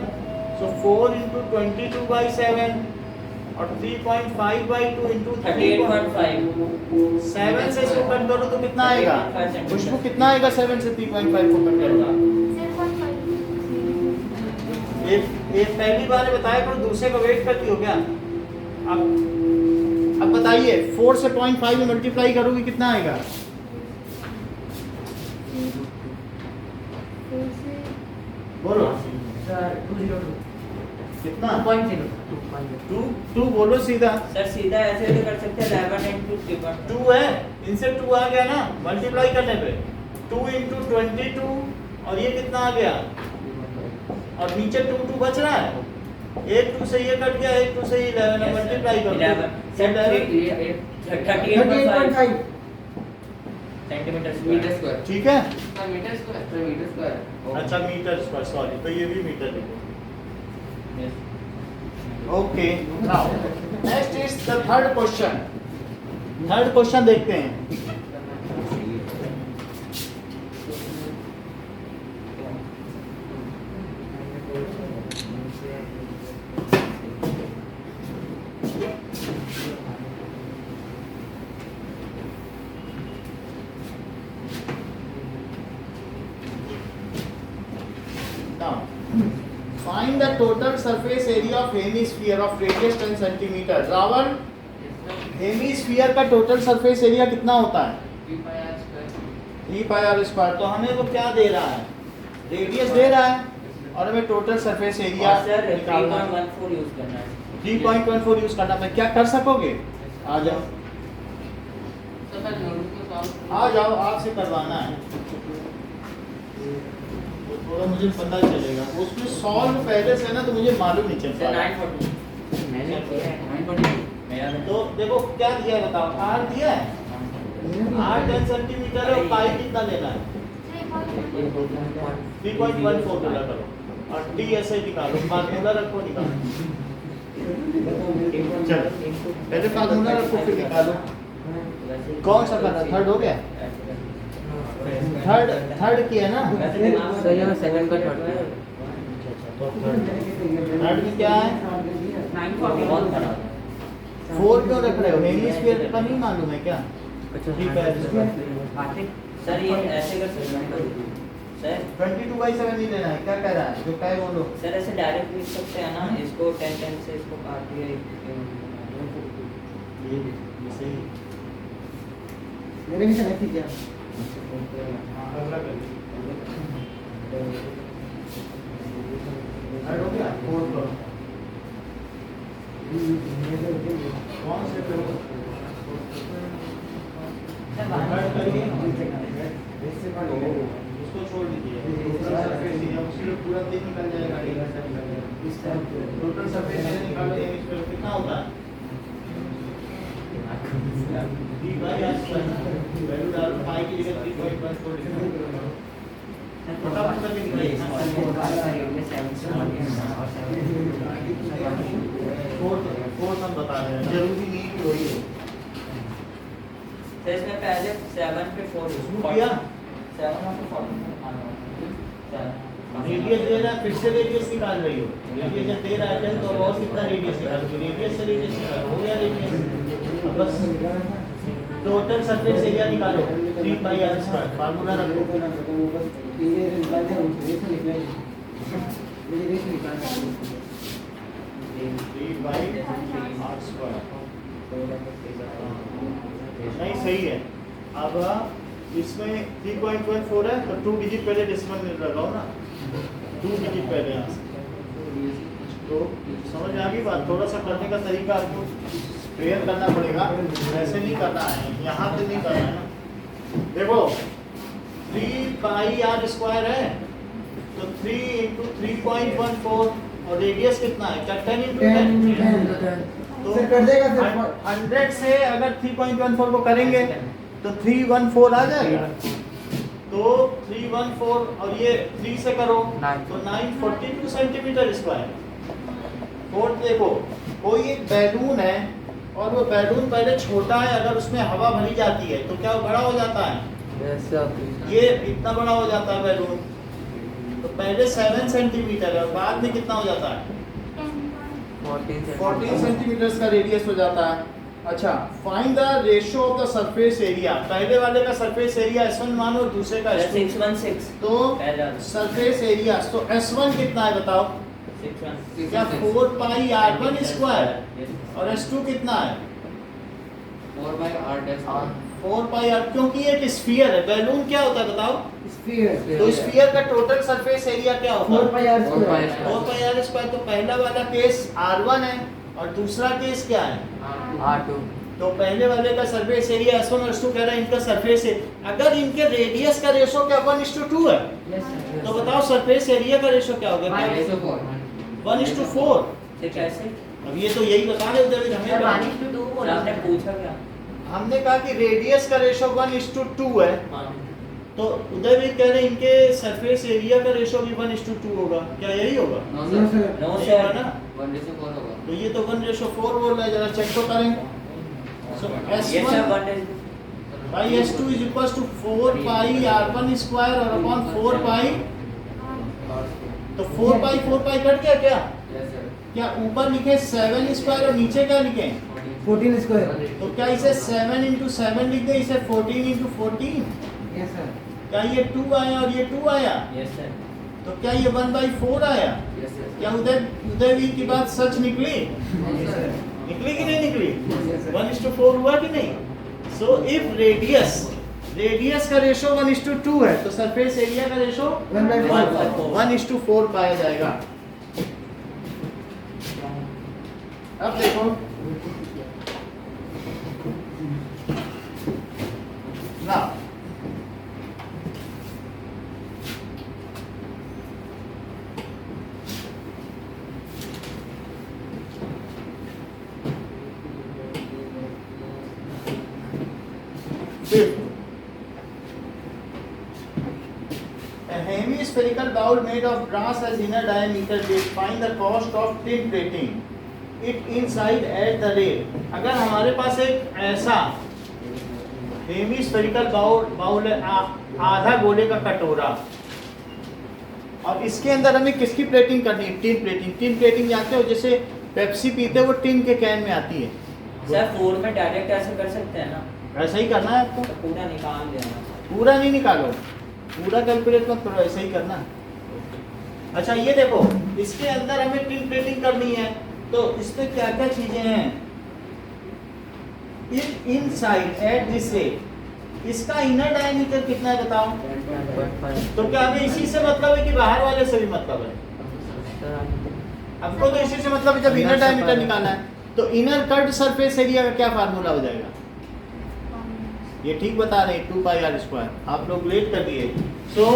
सो 4 × 22/7 और 3.5/2 × 38.5। 7 से इसको कट करो तो कितना आएगा? खुशबू कितना आएगा 7 से 3.5 को कट करोगा? 0.5 एक पहली बार बताया, पर दूसरे का वेट करती हो क्या? अब बताइए 4 से 0.5 में मल्टीप्लाई करोगे कितना आएगा? बोलो सर 202 कितना? 2.0 2 बोलो सीधा। सर सीधा ऐसे भी कर सकते हैं 11 into 3.5। 2 है, इनसे 2 आ गया ना मल्टीप्लाई करने पे। 2 × 22 और ये कितना आ गया? और नीचे 2 बच रहा है। एक 2 से ये कट गया, एक 2 से 11 मल्टीप्लाई कर 11 sir 38.5 centimetre metre square. Square. ठीक है। Metre square. अच्छा मीटर स्क्वायर, सॉरी, तो ये भी मीटर लिखो। Okay, now next is the third question. Third question देखते हैं। Now, find the total surface area of hemisphere of radius 10 cm. Ravan, hemisphere का टोटल सरफेस एरिया कितना होता है? 3πr²। तो हमें वो क्या दे रहा है? रेडियस दे रहा है और हमें टोटल सरफेस एरिया और सर निकालना है। 3.14 यूज करना है 3.14 यूज करना है। क्या कर सकोगे? आ जाओ आ जाओ, आपसे करवाना है तो थोड़ा मुझे पता चलेगा। उसमें सॉल्व पहले से ना तो मुझे मालूम नहीं चलता। सर 940 मैंने किया है 940 मेरा तो देखो क्या दिया है बताओ। आर दिया है, आर 10 सेंटीमीटर है और पाई कितना लेना है? 3.14 बोला करो और टी ऐसे निकालो, फार्मूला रखो निकालो। चलो पहले फार्मूला रखो फिर निकालो। कौन सा करना? थर्ड हो गया? थर्ड किया ना? सर ये सेकंड का थर्ड थर्ड में क्या है? 4 क्यों रख रहे हो? हेमिस्फीयर का नहीं मालूम है क्या? सर ये ऐसे कर सकते हैं सर 22/7 ही लेना है। क्या कह रहा है? जो कहे बोलो। सर ऐसे डायरेक्ट लिख सकते हैं ना, इसको 10 से इसको काट दिए ये सही। मेरे भी समझ क्या अगला कर थर्ड हो गया। फोर्थ करो। कौन से करो? थर्ड करिए। उसको छोड़ दीजिए। टोटल सरफेस एरिया उसके पूरा दिन निकल जाएगा। टोटल सरफेस एरिया निकालो। हेमिस्फीयर कितना होता है? वैल्यू डालो, पाई की जगह 3.14 लिखो। फटाफट करके निकालिए। 4 हम बता रहे हैं, जरूरी नहीं कि वही हो। सर इसमें पहले 7 पे 4 शुरू किया। 7 पे 4 रेडियस दे रहा है, फिर से रेडियस निकाल रही हो। रेडियस जब दे रहा है 10 तो और कितना रेडियस निकालोगे? रेडियस से रेडियस निकालो, हो गया रेडियस। अब बस टोटल सरफेस एरिया निकालो 3/r²। फार्मूला रखो। 3/r²। नहीं सही है। अब इसमें 3.14 है तो 2 डिजिट पहले डेसिमल में लगाओ ना। 2 डिजिट पहले यहाँ से। तो समझ आ गई बात? थोड़ा सा करने का तरीका आपको क्लियर करना पड़ेगा। ऐसे नहीं करना है, यहाँ पे नहीं करना है ना। देखो 3/r² है तो 3 × 3.14 और रेडियस कितना है? 10 × 10। तो सर कर देगा सर। 100 से अगर 3.14 को करेंगे तो 314 आ जाएगा। तो 314 और ये 3 से करो तो 942 सेंटीमीटर स्क्वायर। फोर्थ देखो, कोई एक बैलून है और वो बैलून पहले छोटा है, अगर उसमें हवा भरी जाती है तो क्या वो बड़ा हो जाता है? ये इतना बड़ा हो जाता है बैलून। तो पहले 7 सेंटीमीटर है और बाद में कितना हो जाता है? 14 सेंटीमीटर का रेडियस हो जाता है। अच्छा, find the ratio of the surface area. पहले वाले का सरफेस एरिया S1 मानो, दूसरे का S2। 616 तो सरफेस एरिया तो S1 कितना है बताओ? 616 क्या 4πr² और S2 कितना है? 4πr, क्योंकि एक स्फीयर है। बैलून क्या होता है बताओ? स्फीयर। तो स्फीयर का टोटल सरफेस एरिया क्या होता है? 4πr²। तो पहला वाला केस R1 है और दूसरा केस क्या है? तो पहले वाले का सरफेस एरिया S1 और S2 कह रहा है इनका सरफेस है। अगर इनके रेडियस का रेशो क्या 1:2 है तो बताओ सरफेस एरिया का रेशो क्या होगा? 1:4। कैसे? अब ये तो यही बता रहे उधर हमें आपने पूछा क्या? हमने कहा कि रेडियस का रेशो 1:2 है तो उधर भी कह रहे हैं इनके सरफेस एरिया का रेशो भी 1:2 होगा। क्या यही होगा? नो नहीं सर होगा ना। तो ये तो 1:4 बोल रहा है, जरा चेक तो करें। So ये सब S1 1 by S2 is equals to 4πr1² और अपॉन 4π। तो 4π कट गया क्या? क्या ऊपर लिखे 7² और नीचे क्या लिखे? 14²। तो क्या इसे 7 × 7 लिख दे, इसे 14 × 14? Yes sir. क्या ये 2 आया और ये 2 आया? यस सर तो क्या ये 1/4 आया? क्या उदय भी की बात सच निकली? निकली कि नहीं निकली? 1:4 हुआ कि नहीं? सो इफ रेडियस का रेशो 1:2 है, तो सरफेस एरिया का रेशो 1/4 1:4 पाया जाएगा। अब देखो ना, a hemispherical bowl made of brass has inner diameter will find the cost of tin plating it inside at the rate। अगर हमारे पास एक ऐसा हेमिस्फेरिकल बाउल है, आधा गोले का कटोरा, और इसके अंदर हमें किसकी प्लेटिंग करनी है? Tin plating. टिन प्लेटिंग जानते हो, जैसे पेप्सी पीते हो वो टिन के कैन में आती है। सर 4 में डायरेक्ट ऐसे कर सकते हैं ना? ऐसा ही करना है आपको, तो पूरा निकाल देना। पूरा नहीं निकालो, पूरा कैलकुलेट मत करो, ऐसा ही करना। अच्छा ये देखो, इसके अंदर हमें टिन प्लेटिंग करनी है, तो इसमें क्या क्या चीजें हैं? इनसाइड एट दिस रेट, इसका इनर डायमीटर कितना है बताओ? 10.5। तो क्या हमें इसी से मतलब है कि बाहर वाले से भी मतलब है? हमको तो इसी से मतलब है जब इनर डायमीटर निकालना है। तो इनर कट सरफेस एरिया का क्या फार्मूला हो जाएगा? ये ठीक बता रहे हैं, 2πr²। आप लोग लेट कर दिए। सो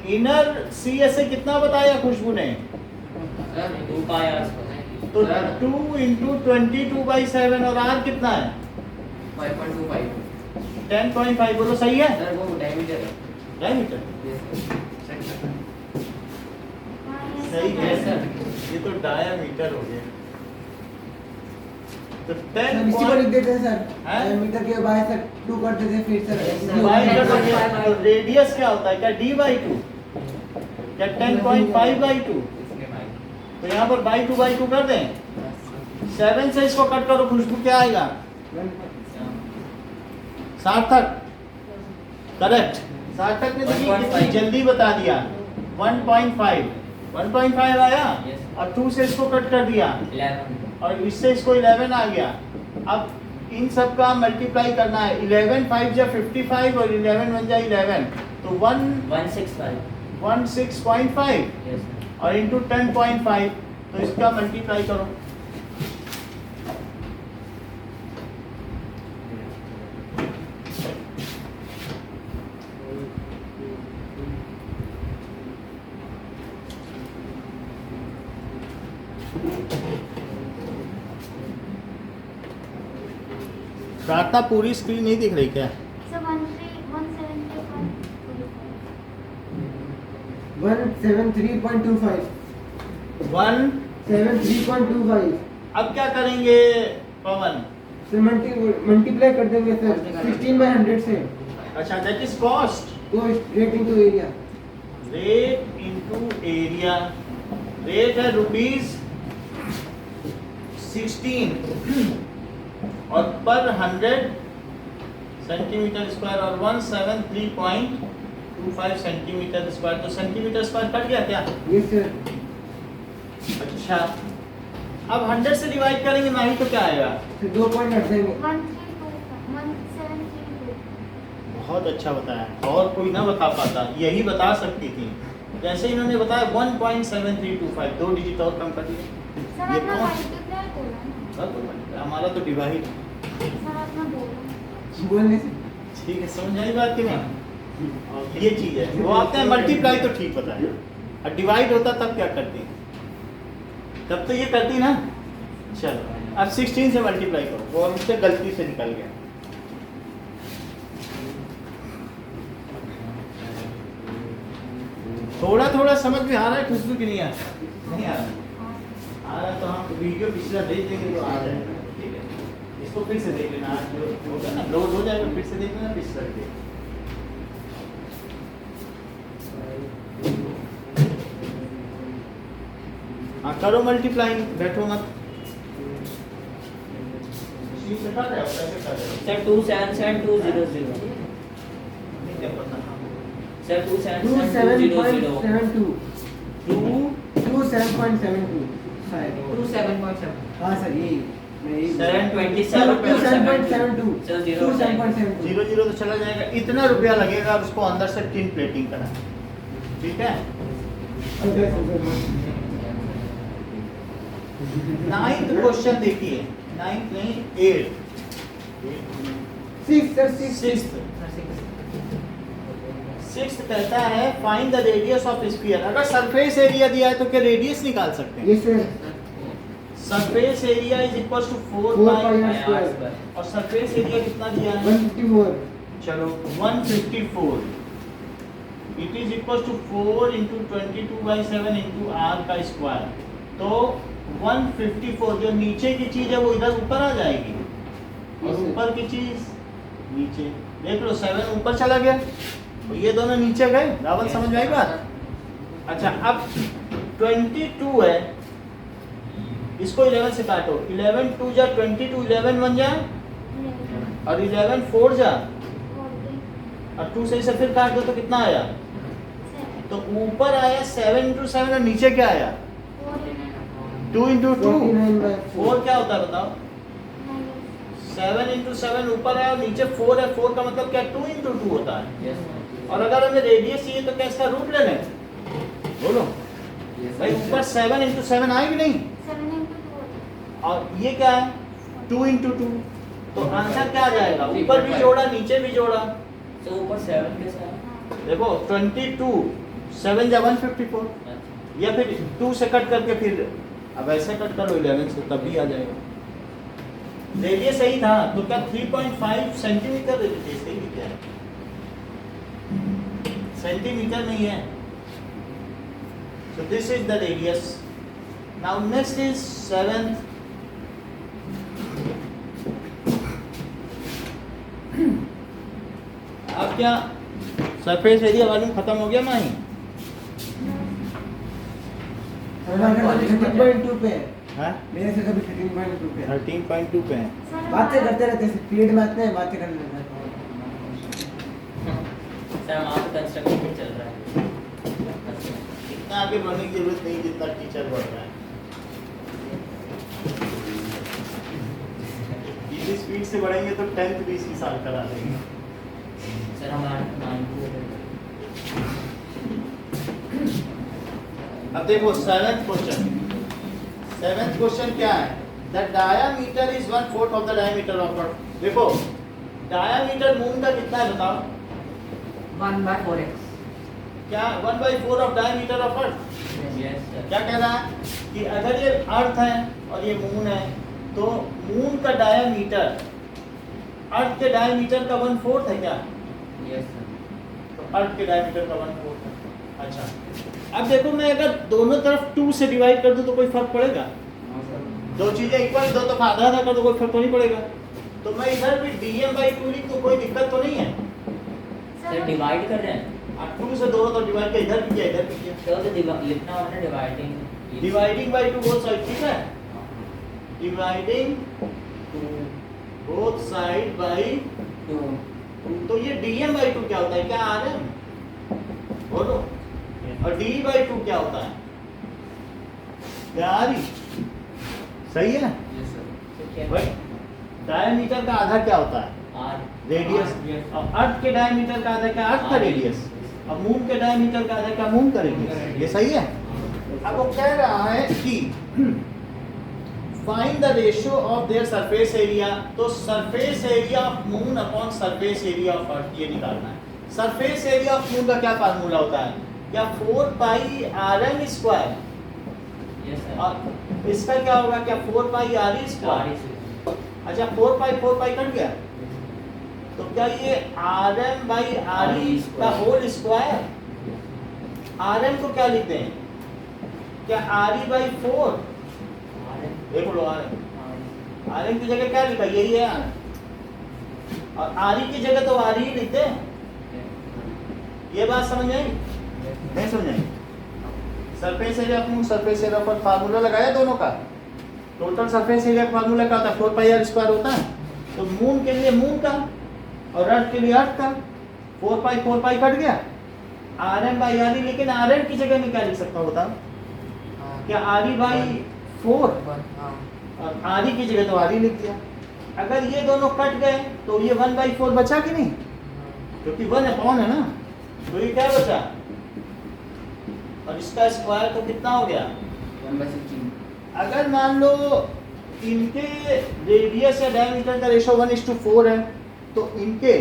इनर सी ऐसे कितना बताया खुशबू ने? 2πr²। तो 2 × 22/7, और आर कितना है? 5.25। 10.5। बोलो सही है? सर वो डायमीटर है। डायमीटर सही है सर, ये तो डायमीटर हो गया। तो सर इसी को लिख देते हैं सर, हैं? डायमीटर के बाय सर 2 कर देते हैं, फिर सर बाई का तो रेडियस क्या होता है? क्या d/2? क्या 10.5/2? तो यहाँ पर by2 कर दें। 7 से इसको कट करो, खुशबू क्या आएगा? सार्थक करेक्ट। सार्थक ने देखिए 1.5 कितनी जल्दी बता दिया। 1.5 आया, Yes. और 2 से इसको कट कर दिया, 11। और इससे इसको 11 आ गया। अब इन सब का मल्टीप्लाई करना है। 11 5 जा 55 और 11 1 जा 11, तो 165। 16.5 यस और इंटू 10.5, तो इसका मल्टीप्लाई करो। प्रार्थना पूरी स्क्रीन नहीं दिख रही क्या? So 173.25 173.25। अब क्या करेंगे पवन? सर मल्टीप्लाई कर देंगे सर 16/100 से। अच्छा, दैट इज कॉस्ट। तो rate into area, rate into area. Rate है ₹16 और पर 100 सेंटीमीटर स्क्वायर, और 173.25 सेंटीमीटर स्क्वायर। तो सेंटीमीटर स्क्वायर कट गया क्या? Yes sir. अच्छा, अब 100 से डिवाइड करेंगे नहीं तो क्या आएगा? फिर 2 पॉइंट हट जाएंगे। 1732। बहुत अच्छा बताया, और कोई ना बता पाता, यही बता सकती थी। जैसे इन्होंने बताया 1.7325, 2 डिजिट और कम कर दिए। सर ये आपने कौन? मल्टीप्लाई बोला ना? हमारा तो डिवाइड। सर आपने बोला। बोलने से ठीक है, समझ आई बात की नहीं? ये चीज है, वो आपने मल्टीप्लाई तो ठीक बताया, और डिवाइड होता तब क्या करती? तब तो ये करती ना। चलो अब 16 से मल्टीप्लाई करो, वो हमसे गलती से निकल गया। थोड़ा थोड़ा समझ में आ रहा है खुशबू की नहीं आ रहा? नहीं आ रहा? आ रहा तो हम वीडियो पिछला देख लेंगे तो आ जाएगा। ठीक है, इसको फिर से देख लेना, आज जो होगा ना लोड हो जाएगा, फिर से देख लेना पिछला के। हाँ करो मल्टीप्लाइंग, बैठो मत। कैसे कर रहे हो? सर 277,200 नहीं क्या पता। सर 277,200 27.72 शायद। 27.7। हाँ सर यही 7.72 7.72 जीरो जीरो तो चला जाएगा, इतना रुपया लगेगा और उसको अंदर से टिन प्लेटिंग कराना, ठीक है। नाइन्थ क्वेश्चन देखिए, नाइन्थ नहीं 8 6 सर 6 सिक्स्थ कहता है find the radius of sphere. अगर सरफेस एरिया दिया है तो क्या रेडियस निकाल सकते हैं? Yes sir surface area is equal to 4 4 pi pi square और सरफेस एरिया कितना दिया है? 154 चलो 154 it is equal to 4 into 22/7 into r का स्क्वायर। तो 154 जो नीचे की चीज है वो इधर ऊपर आ जाएगी और ऊपर की चीज नीचे। देख लो 7 ऊपर चला गया तो ये दोनों नीचे गए। रावल समझ में आई बात? अच्छा अब 22 है, इसको 11 से काटो, 11 2 जा 22, 11 1 जा और 11 4 जा और 2 से इसे फिर काट दो तो कितना आया? तो ऊपर आया 7 इंटू 7 और नीचे क्या आया? 2 इंटू 2 4 क्या होता है बताओ? 7 इंटू 7 ऊपर है और नीचे 4 है, 4 का मतलब क्या 2 इंटू 2 होता है। और अगर हमें रेडियस चाहिए तो क्या इसका रूट ले लें? बोलो भाई ऊपर 7 इंटू 7 आएगी नहीं, और ये क्या है 2 इंटू 2, तो आंसर क्या आ जाएगा? ऊपर भी जोड़ा नीचे भी जोड़ा, तो ऊपर 7 के साथ देखो 22 7 जा 154 या फिर 2 से कट करके फिर अब ऐसे कट करो 11 से तब भी आ जाएगा। रेडियस सही था तो क्या 3.5 सेंटीमीटर रेडियस सही क्या है? सेंटीमीटर नहीं है। So this is the radius. Now next is 7th. अब क्या सरफेस एरिया वाल्यूम खत्म हो गया माही? 13.2 पे है। हाँ? मेरे से कभी 13.2 पे है। 13.2 पे है। बातें करते रहते हैं, पीरियड में आते हैं बातें करने लगते हैं। सर हमारा कंस्ट्रक्शन भी चल रहा है। इतना आगे बढ़ने की जरूरत नहीं जितना टीचर बढ़ रहा है। इसी स्पीड से बढ़ेंगे तो 10th भी इसी साल करा देंगे। सर हमारा अब देखो 7th क्वेश्चन। 7th क्वेश्चन क्या है? The diameter is 1/4 of the diameter of earth. देखो डायामीटर मून का कितना है बताओ? 1/4x। क्या 1/4 of diameter of earth? Yes sir. क्या कह रहा है कि अगर ये अर्थ है और ये मून है तो मून का डायामीटर अर्थ के डायमीटर का 1/4 है क्या? Yes sir. तो अर्थ के डायमीटर का 1/4 है। अच्छा अब देखो मैं अगर दोनों तरफ 2 से डिवाइड कर दूं तो कोई फर्क पड़ेगा? दो चीजें इक्वल दो तो आधा आधा कर दो कोई फर्क तो नहीं पड़ेगा। तो मैं इधर भी dm/2 लिख दूं कोई दिक्कत तो नहीं है। सर डिवाइड कर रहे हैं। अब 2 से दोनों तो डिवाइड किया, इधर भी किया इधर भी किया। तो लिखना होता है dividing. Dividing by 2 both side, ठीक है? डिवाइडिंग बोथ साइड बाय 2 तो ये dm/2 क्या होता है? क्या rm? बोलो। और d/2 क्या होता है? क्या re? सही है? Yes sir. भाई डायमीटर का आधा क्या होता है? R radius. और अर्थ के डायमीटर का आधा क्या? अर्थ का रेडियस। और मून के डायमीटर का आधा क्या? मून का रेडियस। ये सही है? अब वो कह रहा है कि find the ratio of their surface area. तो surface area of moon upon surface area of earth ये निकालना है। सरफेस एरिया ऑफ मून का क्या फार्मूला होता है? क्या 4 पाई rm स्क्वायर? Yes sir. और इसका क्या होगा? क्या 4 पाई re स्क्वायर? अच्छा 4 पाई कट गया तो क्या ये rm बाई re का होल स्क्वायर? rm को क्या लिखते हैं? क्या re बाई 4? देख लो rm की जगह क्या लिखा? यही है rm। और re की जगह तो re ही लिखते हैं। ये बात समझ आई? नहीं समझ आई? Surface area of moon surface area पर फार्मूला लगाया दोनों का। टोटल सरफेस एरिया का फार्मूला क्या होता है? 4 पाई r स्क्वायर होता है। तो मून के लिए मून का और अर्थ के लिए अर्थ का 4 पाई कट गया rm बाई re। लेकिन rm की जगह में क्या लिख सकता हूँ बताओ? क्या re बाई 4? और आरी की जगह तो आरी लिख दिया। अगर ये दोनों कट गए तो ये 1/4 बचा कि नहीं, क्योंकि 1/, है ना, तो ये क्या बचा, और इसका स्क्वायर तो कितना हो गया। अगर मान लो इनके रेडियस या डायमीटर का रेशो 1:4 है, तो इनके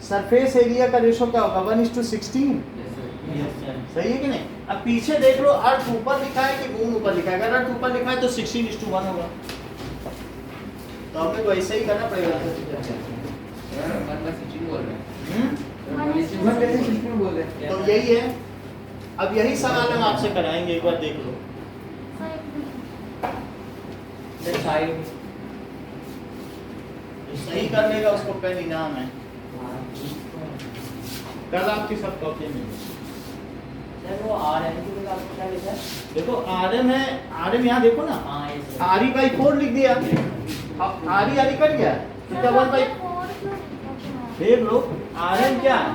सरफेस एरिया का रेशो क्या होगा, 1:16। सही है कि नहीं। अब पीछे देख लो, अर्थ ऊपर लिखा है कि मून ऊपर लिखा है। अगर अर्थ ऊपर लिखा है तो 16:1 होगा, तो हमें तो ऐसे ही करना पड़ेगा। बोल रहे हैं। तो यही है, अब यही सवाल हम आपसे कराएंगे, एक बार देख लो। साइड जो सही कर लेगा उसको पेन इनाम है। कल आपकी सब कॉपी में सर वो RM की जगह आपको क्या लिखा है? देखो RM है, RM यहाँ देखो ना, हाँ ये सर। RE/4 लिख दिया। अब RE कट गया तो क्या 1/, देख लो RM क्या है,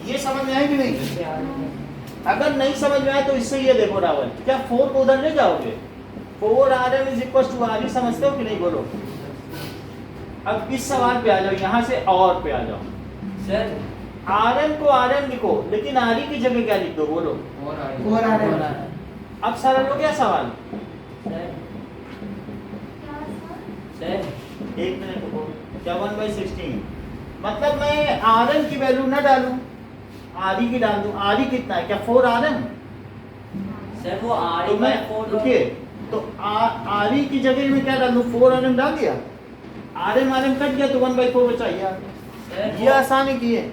ये समझ में आए कि नहीं। अगर नहीं समझ में आए तो इससे ये देखो रावल, क्या 4 को उधर ले जाओगे, 4RM = RE, समझते हो कि नहीं, बोलो। अब इस सवाल पे आ जाओ, यहाँ से और पे आ जाओ। सर RM को RM लिखो, लेकिन RE की जगह क्या लिख दो, बोलो। 4RM। अब सरल हो गया सवाल। सर सर एक मिनट रुको, क्या 1/16, मतलब मैं RM की वैल्यू ना डालूं, RE की डाल दूं। RE कितना है, क्या 4RM। सर वो तो मैं RE/4 रुकिए, तो RE की जगह में क्या डाल दूं, 4RM डाल दिया, RM कट गया तो 1/4 बचा। सर ये आसानी की है।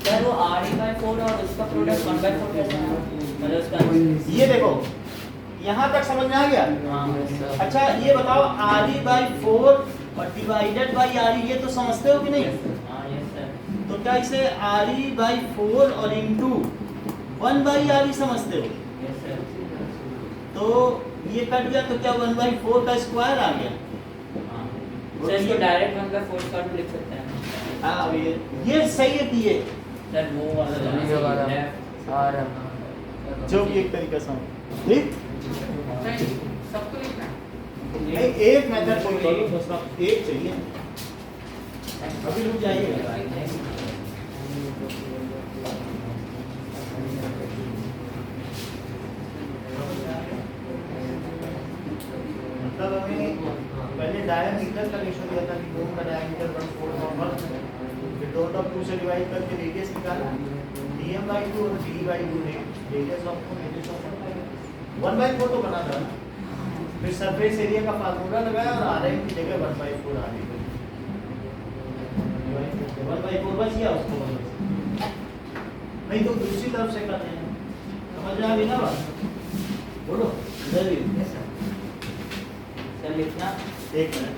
सर वो RE/4 और उसका प्रोडक्ट 1/4 कैसे है? मतलब उसका ये देखो, यहाँ तक समझ में आ गया। हाँ अच्छा ये बताओ, RE/4 और डिवाइडेड बाई RE, ये तो समझते हो कि नहीं। हाँ यस सर। तो क्या इसे RE/4 और इंटू 1/RE समझते हो। Yes sir. तो ये कट गया तो क्या 1/4 का स्क्वायर आ गया। हाँ सर इसको डायरेक्ट 1/4 का भी लिख सकते हैं। हाँ ये सही है कि ये सर वो वाला जो भी एक तरीका से ठीक। सबको लिखना है। नहीं, एक मेथड कोई करो, दूसरा एक चाहिए, अभी रुक जाइएगा। मतलब हमें पहले डायमीटर का रेशो दिया था कि दोनों का डायमीटर 1/4 फिर दोनों का 2 से डिवाइड करके रेडियस निकाला, dm/2 और d/2 रेडियस ऑफ 1/4 तो बना था ना। फिर सरफेस एरिया का फार्मूला लगाया और RM की जगह 1/4 आ गई, 1/4 बच गया उसको। नहीं तो दूसरी तरफ से करते हैं, समझ में आ गई ना बात, बोलो। इधर भी सर लिखना एक मिनट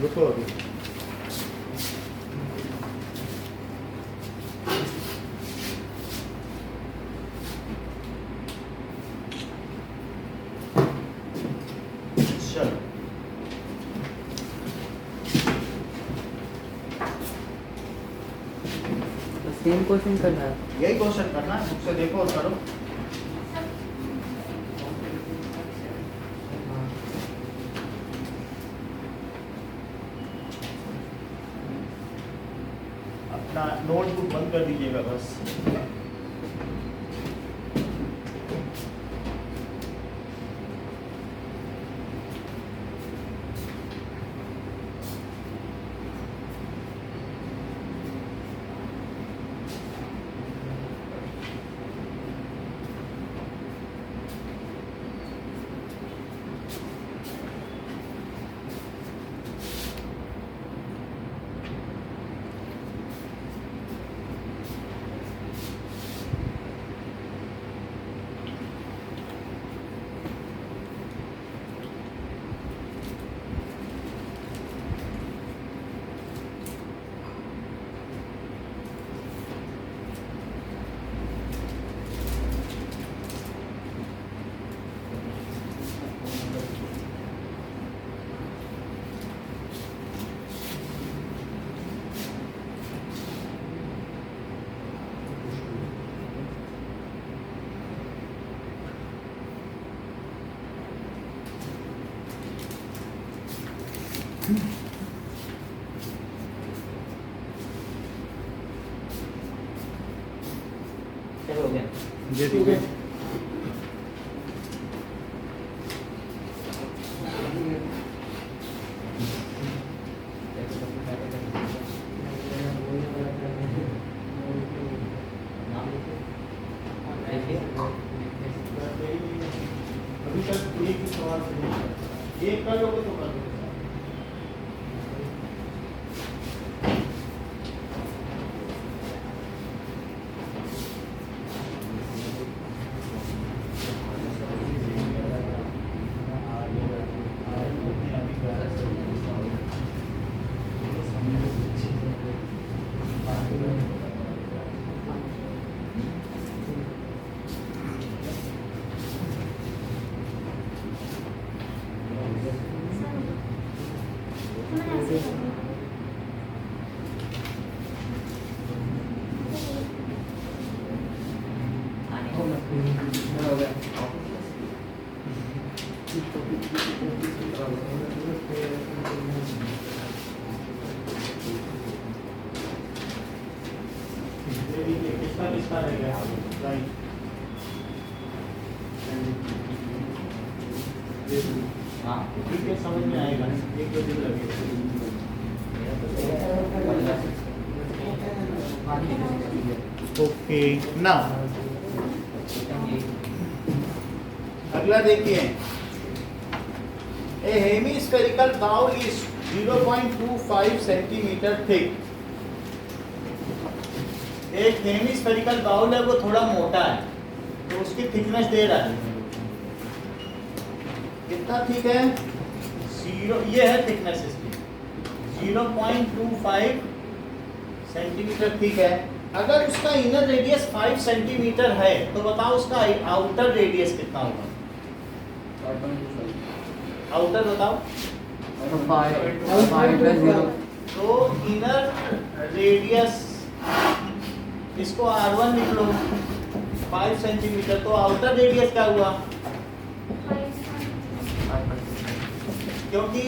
रुको अभी। चलो सेम क्वेश्चन करना है। यही क्वेश्चन करना है, बुक से देखो और करो। अपना नोटबुक बंद कर दीजिएगा बस। चलो हो गया। जी ठीक है। नाम लिखो। ऐसे अभी तक एक ही सवाल से एक कर लोगे तो कर लोगे। मैं ऐसे करूँगी। आने को हो गया। किसका किसका रह गया राइट। हाँ ठीक है समझ में आएगा एक दो दिन लगेगा। ओके नाउ अगला देखिए a hemispherical bowl is 0.25 centimetre thick. एक हेमिस्फेरिकल बाउल है वो थोड़ा मोटा है तो उसकी थिकनेस दे रहा है कितना ठीक है 0 ये है थिकनेस इसकी 0.25 सेंटीमीटर ठीक है। अगर उसका इनर रेडियस 5 सेंटीमीटर है तो बताओ उसका आउटर रेडियस कितना होगा। आउटर बताओ तो इनर रेडियस इसको R1 लिख लो 5 सेंटीमीटर तो आउटर रेडियस क्या हुआ क्योंकि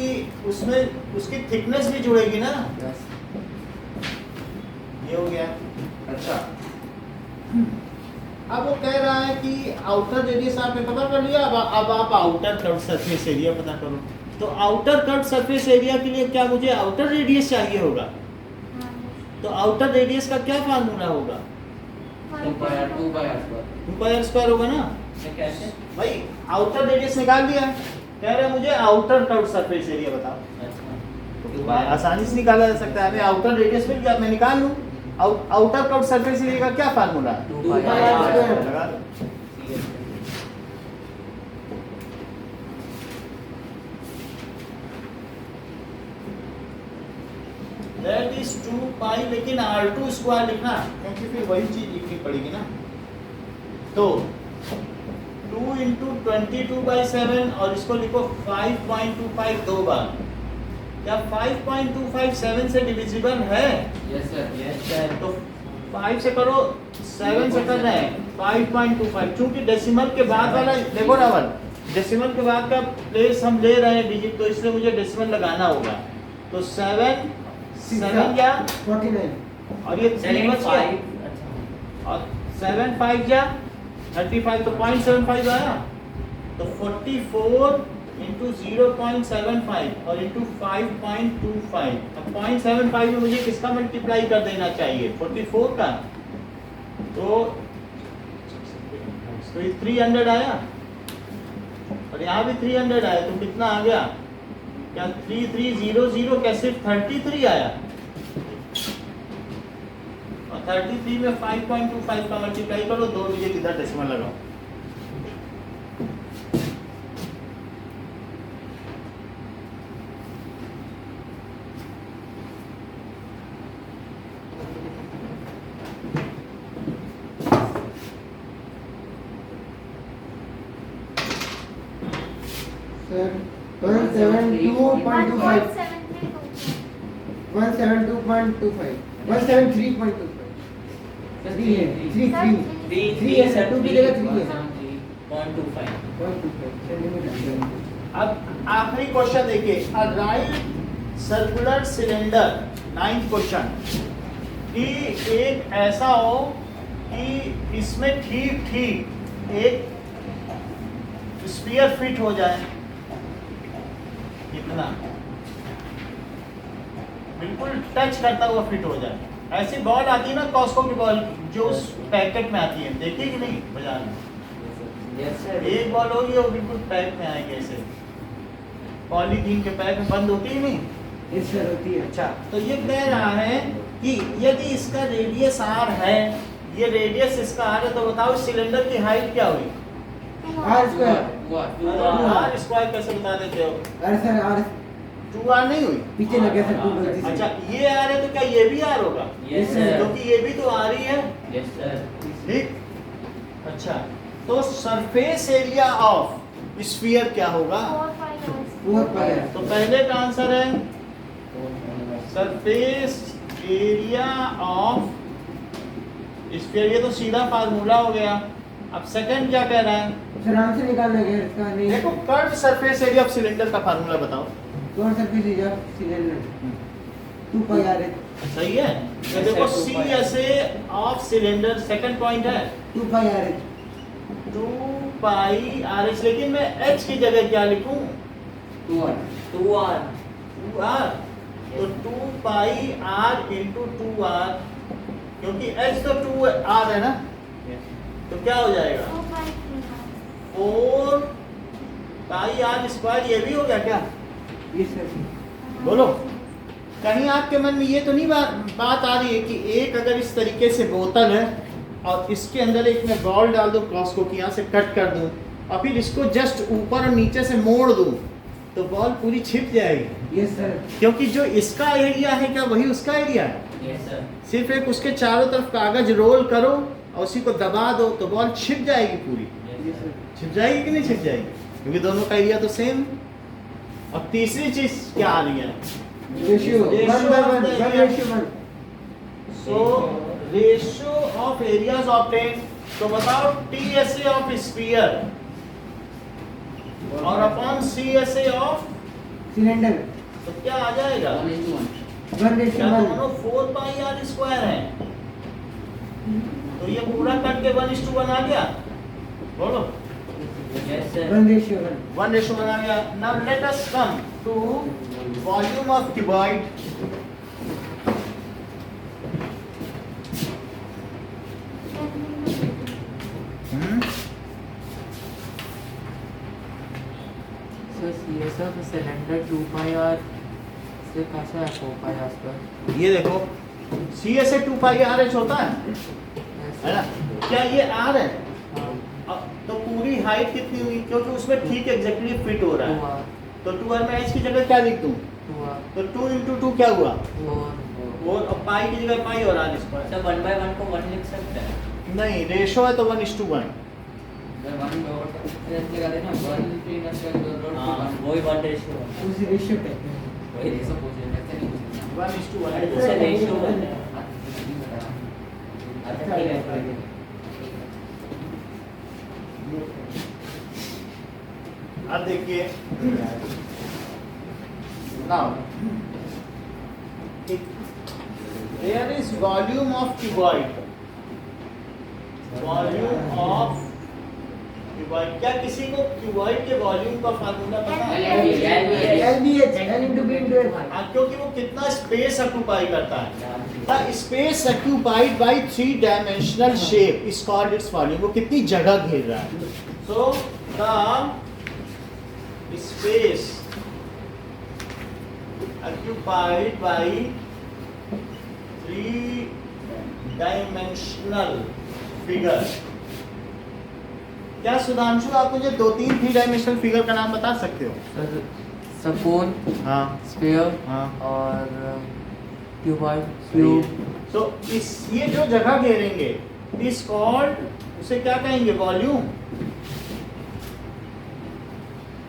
उसमें उसकी थिकनेस भी जुड़ेगी ना। ये हो गया। अच्छा अब वो कह रहा है कि आउटर रेडियस आपने पता कर लिया। अब आप आउटर कर्व सरफेस एरिया पता करो। तो आउटर कर्व सरफेस एरिया के लिए क्या मुझे आउटर रेडियस चाहिए होगा। तो आउटर रेडियस का क्या फार्मूला होगा 2 पाई स्क्वायर होगा ना। कैसे भाई आउटर रेडियस निकाल दिया कह रहे हैं मुझे आउटर कर्व सरफेस एरिया बताओ। आसानी से निकाला जा सकता है। हमें आउटर रेडियस मिल गया मैं निकाल लूं। आउटर कर्व सरफेस एरिया का क्या फार्मूला है 2 पाई लगा दो। दैट इज 2 पाई लेकिन R2 स्क्वायर लिखना क्योंकि फिर वही चीज लिखनी पड़ेगी ना। तो 2 इंटू 22/7 और इसको लिखो 5.25 दो बार। क्या 5.25 7 से डिविजिबल है। यस सर तो 5 से करो 7 से कर रहे हैं 5.25 चूंकि डेसिमल के बाद वाला देखो रावल डेसिमल के बाद का प्लेस हम ले रहे हैं डिजिट तो इसलिए मुझे डेसिमल लगाना होगा। तो 7 या 49 और ये 3 बच गया 5 अच्छा और 7 5 या 35 तो 0.75 आया। तो 44 इंटू 0.75 और इंटू 5.25। अब 0.75 में मुझे किसका मल्टीप्लाई कर देना चाहिए 44 का। तो ये 300 आया और यहाँ भी 300 आया तो कितना आ गया क्या 3300 क्या सिर्फ 33 आया। और 33 में 5.25 का मल्टीप्लाई करो 2 डिजिट इधर डेसिमल लगाओ। सर 172.25 172.25 173.25 3 है 3 है सर 2 की जगह 3 है 0.25 अब आखिरी क्वेश्चन देखिए a right circular cylinder 9th question कि एक ऐसा हो कि इसमें ठीक ठीक एक स्फीयर फिट हो जाए, इतना बिल्कुल टच करता हुआ फिट हो जाए। ऐसी बॉल आती है ना कॉस्को की बॉल जो उस पैकेट में आती है, देखिए कि नहीं बाजार में, Yes, sir. एक बॉल होगी वो बिल्कुल पैक में आएगी ऐसे, पॉलीथीन के पैक में बंद होती है नहीं। यस सर होती है। अच्छा, तो ये कह रहा है कि यदि इसका रेडियस r है, ये रेडियस इसका r है, तो बताओ सिलेंडर की हाइट क्या हुई? Are square. r स्क्वायर कैसे बता देते हो? अरे सर आर 2r नहीं हुई? पीछे लगे सर 2 गलती से। अच्छा, ये r है तो क्या ये भी r होगा? Yes, sir. क्योंकि ये भी तो r ही है। Yes, sir. ठीक। अच्छा, तो सरफेस एरिया ऑफ स्फीयर क्या होगा? 4 पाई आर। तो पहले का आंसर है सरफेस एरिया ऑफ स्फीयर, ये तो सीधा फार्मूला हो गया। अब सेकंड क्या कह रहा है? सर आंसर निकालना है इसका नहीं। देखो curve surface area of cylinder का फार्मूला बताओ। कौन surface area cylinder 2 pi r है। सही है। तो देखो C S A of cylinder, second point है 2 पाई आर है। 2 पाई आर एच, लेकिन मैं एच की जगह क्या लिखूं? 2r। 2R. 2r, तो 2 पाई आर इंटू 2r, क्योंकि h तो 2r है ना, तो क्या हो जाएगा? 4 पाई आर स्क्वायर। ये भी हो गया क्या? Yes sir. बोलो। कहीं आपके मन में ये तो नहीं बात आ रही है कि एक अगर इस तरीके से बोतल है और इसके अंदर एक मैं बॉल डाल दूं क्रॉस को, यहाँ से कट कर दूं और फिर इसको जस्ट ऊपर और नीचे से मोड़ दूं, तो बॉल पूरी छिप जाएगी। Yes sir. क्योंकि जो इसका एरिया है क्या वही उसका एरिया है। Yes, sir. सिर्फ एक उसके चारों तरफ कागज रोल करो और उसी को दबा दो तो बॉल छिप जाएगी पूरी। Yes sir. छिप जाएगी कि नहीं छिप जाएगी? क्योंकि दोनों का एरिया तो सेम। और तीसरी चीज क्या आ रही है? Ratio 1/1 so ratio of areas obtain. तो बताओ TSA ऑफ स्फीयर और अपॉन CSA ऑफ सिलेंडर तो क्या आ जाएगा? 1:1। क्या दोनों 4 पाई आर स्क्वायर है? तो ये पूरा कट के 1:1 आ गया। बोलो। Yes, sir. 1:1। 1:1 आ गया। Now let us come to volume of cuboid. So CS of cylinder 2 pi r से कैसे है 4 pi r square? ये देखो CSA 2 पाई RH होता है ना? क्या ये R है? अब तो पूरी हाइट कितनी हुई? क्योंकि उसमें ठीक एग्जैक्टली फिट हो रहा है। तो 2r में h की जगह क्या लिख दूं? तो 2 into 2 क्या हुआ? 4। और पाई की जगह पाई और r स्क्वायर। Sir, 1/1 को 1 लिख सकते हैं. नहीं, रेशो है तो 1:1। हाँ, वही 1:1. उसी रेशियो पे वही रेशो पूछ रहे थे. 1:1। उसे रेशियो बोलते हैं. अच्छा ठीक है. अब देखिए now there is volume of cuboid, volume of cuboid। क्या किसी को cuboid के वॉल्यूम का फार्मूला पता है? LBH L into B into H। हाँ, क्योंकि वो कितना स्पेस ऑक्यूपाई करता है। The space occupied by 3-dimensional shape is called its volume। वो कितनी जगह घेर रहा है। So the space occupied by 3-dimensional figure। क्या सुधांशु आप मुझे 2-3 3-dimensional फिगर का नाम बता सकते हो? सकोन, हाँ स्फीयर हाँ। और क्यूबॉइड, क्यूब। तो इस ये जो जगह घेरेंगे इस कॉल्ड, उसे क्या कहेंगे? वॉल्यूम।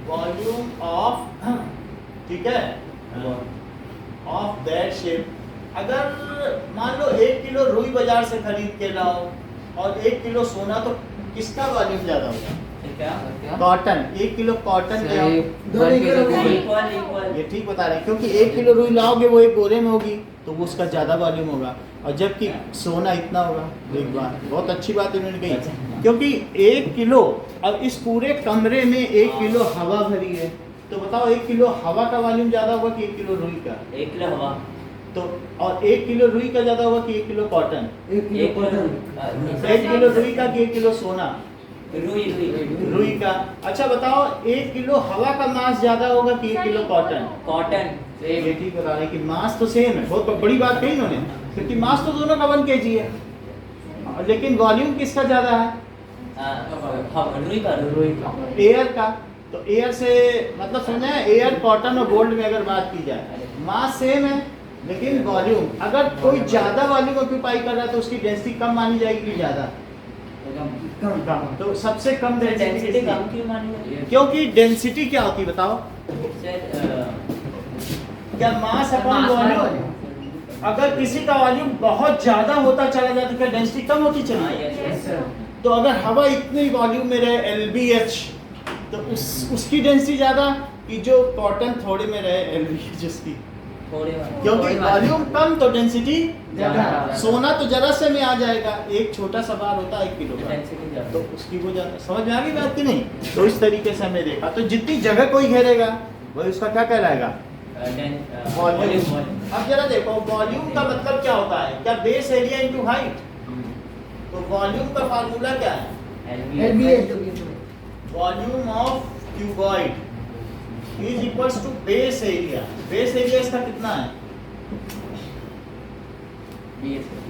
वॉल्यूम ऑफ, ठीक है, ऑफ दैट शेप। अगर मान लो 1 किलो रुई बाजार से खरीद के लाओ और 1 किलो सोना, तो किसका वॉल्यूम ज्यादा होगा? क्या? कॉटन। 1 किलो कॉटन ले आओ। इक्वल. ये ठीक बता रहे हैं, क्योंकि 1 किलो रुई लाओगे वो एक बोरे में होगी, तो वो उसका ज़्यादा वॉल्यूम होगा, और जबकि सोना इतना होगा। एक बात बहुत अच्छी बात इन्होंने कही, क्योंकि 1 किलो, अब इस पूरे कमरे में 1 किलो हवा भरी है, तो बताओ 1 किलो हवा का वॉल्यूम ज़्यादा होगा कि 1 किलो रुई का? 1 किलो हवा। तो और 1 किलो रुई का ज़्यादा होगा कि 1 kilo cotton? 1 kilo cotton. 1 kilo रुई का कि 1 किलो सोना? रुई का। अच्छा बताओ 1 किलो हवा का मास ज्यादा होगा कि 1 किलो कॉटन? कॉटन। ये ठीक बता रहे कि मास तो सेम है। बहुत बड़ी बात कही इन्होंने, क्योंकि मास तो दोनों का 1 kg है, लेकिन वॉल्यूम किसका ज्यादा है? रुई का। एयर का। तो एयर से मतलब समझे, एयर, कॉटन और गोल्ड में अगर बात की जाए, मास सेम है लेकिन वॉल्यूम, अगर कोई ज्यादा वॉल्यूम ऑक्यूपाई कर रहा है तो उसकी डेंसिटी कम मानी जाएगी कि ज्यादा? कम। तो सबसे कम डेंसिटी कम क्यों मानी जाती है? क्योंकि डेंसिटी क्या होती है बताओ? क्या मास अपॉन वॉल्यूम। अगर किसी का वॉल्यूम बहुत ज्यादा होता चला जाए तो क्या डेंसिटी कम होती चली जाए? तो अगर हवा इतनी वॉल्यूम में रहे LBH, तो उसकी डेंसिटी ज्यादा कि जो कॉटन थोड़े में रहे LBH उसकी, क्योंकि वॉल्यूम कम तो डेंसिटी ज्यादा। सोना तो जरा से में आ जाएगा, एक छोटा सा बार होता है 1 किलो का, तो उसकी वो ज्यादा। समझ में आ गई बात कि नहीं? तो इस तरीके से हमने देखा, तो जितनी जगह कोई घेरेगा वही उसका क्या कहलाएगा? वॉल्यूम। अब जरा देखो वॉल्यूम का मतलब क्या होता है? क्या बेस एरिया इनटू हाइट? तो वॉल्यूम का फार्मूला क्या है? LBH। Volume of cuboid is equals to base area. Base area इसका कितना है?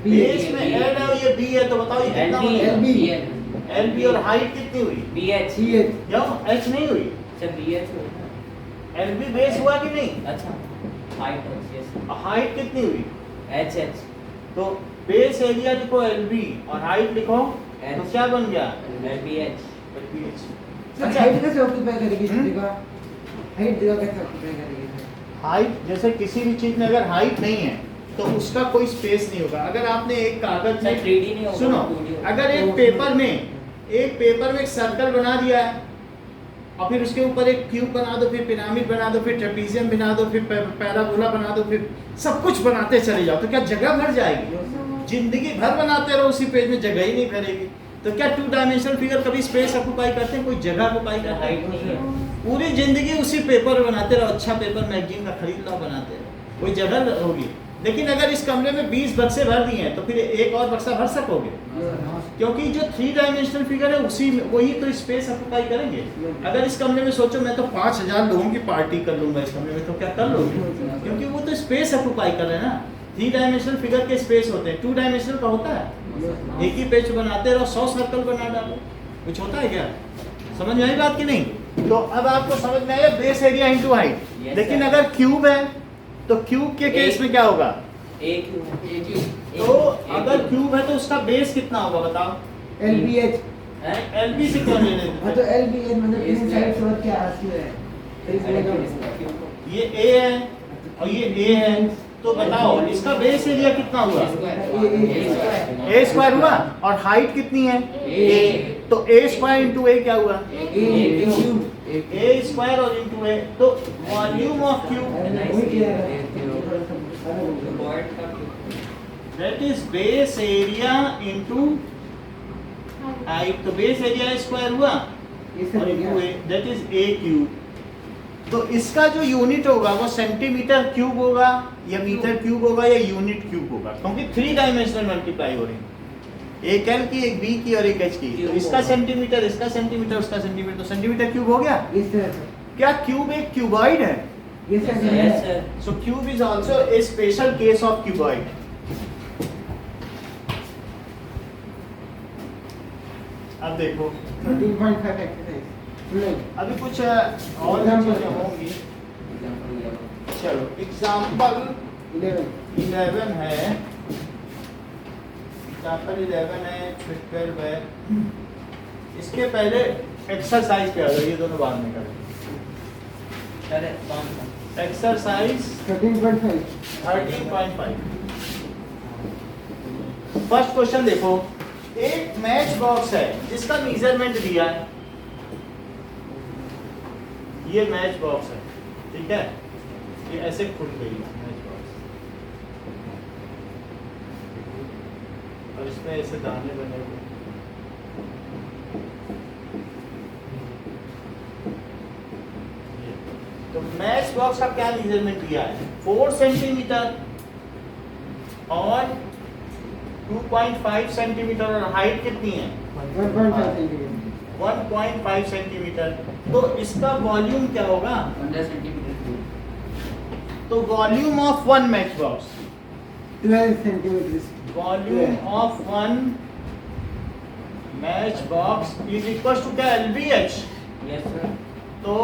बेस में L है और ये B है, तो बताओ ये कितना होगा? LB और हाइट कितनी हुई? BH। क्यों H नहीं हुई? LB बेस हुआ कि नहीं? अच्छा हाइट कितनी हुई? HH। तो बेस एरिया लिखो LB और हाइट लिखो, तो क्या बन गया? LBH। सर हाइट कैसे ऑक्यूपाई करेगी इस जगह? हाइट जगह कैसे ऑक्यूपाई करेगी? हाइट, जैसे किसी भी चीज में अगर हाइट नहीं है तो उसका कोई स्पेस नहीं होगा। अगर आपने एक कागज में 3D नहीं होगा, सुनो, 2D होगा। अगर एक पेपर में एक सर्कल बना दिया है और फिर उसके ऊपर एक क्यूब बना दो, फिर पिरामिड बना दो, फिर ट्रेपीजियम बना दो, फिर पैराबोला बना दो, फिर सब कुछ बनाते चले जाओ, तो क्या जगह भर जाएगी? जिंदगी भर बनाते रहो उसी पेज में, जगह ही नहीं भरेगी। तो क्या 2 डायमेंशनल फिगर कभी स्पेस ऑक्यूपाई करते हैं? कोई जगह ऑक्यूपाई करते हाइट हैं? नहीं है। पूरी जिंदगी उसी पेपर में बनाते रहो, अच्छा पेपर मैगजीन का खरीद लो, बनाते रहो, कोई जगह होगी। लेकिन अगर इस कमरे में 20 बक्से भर दिए हैं तो फिर एक और बक्सा भर सकोगे? क्योंकि जो 3 डायमेंशनल फिगर है उसी में वही तो स्पेस ऑक्यूपाई करेंगे। अगर इस कमरे में सोचो मैं तो 5000 लोगों की पार्टी कर लूंगा इस कमरे में, तो क्या कर लोगे? क्योंकि वो तो स्पेस ऑक्यूपाई कर रहे हैं ना। 3 डायमेंशनल फिगर के स्पेस होते हैं, 2 डायमेंशनल का होता है। एक ही पेज बनाते रहो, 100 सर्कल बना डालो, कुछ होता है क्या? समझ में आई बात कि नहीं? तो अब आपको समझ में आया बेस एरिया इनटू हाइट। लेकिन अगर क्यूब है तो क्यूब के केस में क्या होगा? तो अगर क्यूब है तो उसका बेस कितना होगा बताओ? LBH। LB से क्या लेने हाँ तो LBH मतलब इन साइड से और क्या हासिल है? ये A है और ये A है, तो बताओ इसका बेस एरिया कितना हुआ? A स्क्वायर हुआ, और हाइट कितनी है? A। तो A स्क्वायर इंटू A क्या हुआ? A स्क्वायर और इंटू A, तो volume of cube that is base area into height. तो बेस एरिया स्क्वायर हुआ और into A that is A cube. तो इसका जो यूनिट होगा वो सेंटीमीटर क्यूब होगा या मीटर क्यूब होगा या यूनिट क्यूब होगा, क्योंकि 3 डायमेंशनल मल्टीप्लाई हो रही है, एक L की, एक B की और एक H की। तो इसका सेंटीमीटर, इसका सेंटीमीटर, उसका सेंटीमीटर, तो सेंटीमीटर क्यूब हो गया। क्या क्यूब एक क्यूबॉइड है? Yes sir। So cube is also a special case of cuboid. अब देखो 13.5 एक्सरसाइज अभी कुछ और चीजें होंगी। चलो एग्जाम्पल 11 है, एग्जाम्पल 11 है, फिर 12 है। इसके पहले एक्सरसाइज पे आ जाओ, ये दोनों बाद में करें। एक्सरसाइज 13.5। फर्स्ट क्वेश्चन देखो, एक मैच बॉक्स है जिसका मेजरमेंट दिया है, ये मैच बॉक्स है, ठीक है, ये ऐसे खुल गई है मैच बॉक्स। और इसमें ऐसे दाने बने हुए। तो मैच बॉक्स का क्या मेजरमेंट दिया है? 4 सेंटीमीटर और 2.5 सेंटीमीटर, और हाइट कितनी है? 1.5 सेंटीमीटर। 1.5 सेंटीमीटर। तो इसका वॉल्यूम क्या होगा? 15 सेंटीमीटर क्यूब। तो volume of one match box, 12 centimetre. Volume of one match box is equal to क्या? LBH। Yes sir. तो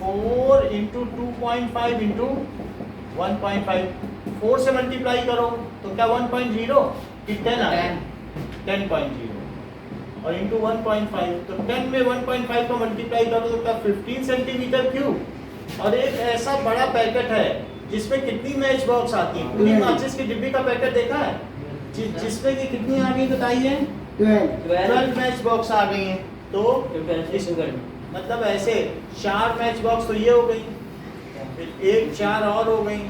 4 इंटू 2.5 इंटू 1.5, 4 से मल्टीप्लाई करो तो क्या 1.0 कि 10 आ गया? 10.0 और इंटू 1.5, तो 10 में 1.5 को मल्टीप्लाई करो तो क्या 15 सेंटीमीटर क्यूब। और एक ऐसा बड़ा पैकेट है जिसमें कितनी मैच बॉक्स आती है? पूरी माचिस की डिब्बी का पैकेट देखा है जिसमें कि कितनी आ गई बताइए? 12 मैच बॉक्स आ गई हैं। तो इस मतलब ऐसे 4 मैच बॉक्स तो ये हो गई, फिर एक 4 और हो गई,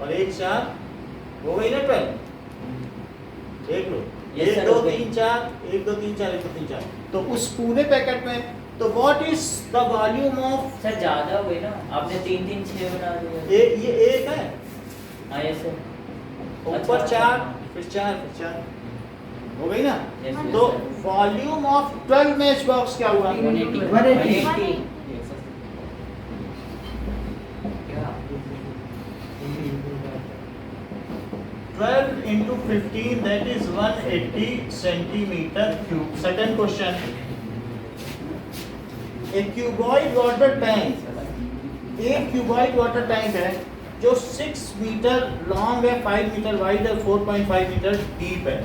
और एक 4 हो गई ना 12। देख लो, Yes, 1 sir, 2 हो गई। 3 4, 1 2 3 4, 1 2 3 4। तो उस पूरे पैकेट में तो what is the volume of? Sir ज्यादा हो गई ना, आपने 3 3 6 बना दिया। ये एक है, हाँ यस सर। ऊपर अच्छा, 4 फिर 4 फिर 4 हो गई ना। Yes, yes, तो sir। Volume of 12 match box क्या हुआ? 180। 180। Yes, sir। 12 into 15, that is 180 centimeter cube. Second question. A cuboid water tank, एक cuboid water tank है जो 6 मीटर लॉन्ग है, 5 मीटर वाइड है, 4.5 मीटर डीप है।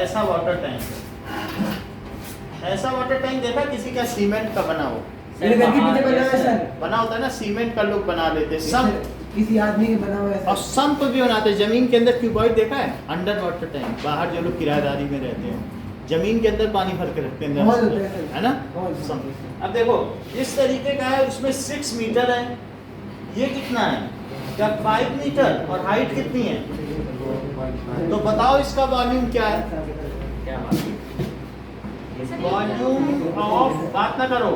ऐसा वाटर टैंक है। ऐसा वाटर टैंक देखा किसी का? सीमेंट का बना हो, मेरे घर के पीछे बना है सर। बना होता है ना, सीमेंट का लोग बना लेते हैं सब, किसी आदमी के बना हुआ है और सर। संप भी बनाते हैं। जमीन के अंदर क्यूबॉइड देखा है? अंडर वाटर टैंक, बाहर जो लोग किराएदारी में रहते हैं जमीन के अंदर पानी भर के रखते हैं, बहुत होता है सर। है ना? बहुत। संप। अब देखो इस तरीके का है, उसमें 6 मीटर है, ये कितना है? क्या 5 मीटर, और हाइट कितनी है? तो बताओ इसका वॉल्यूम क्या है? क्या बात है? वॉल्यूम ऑफ, बात ना करो,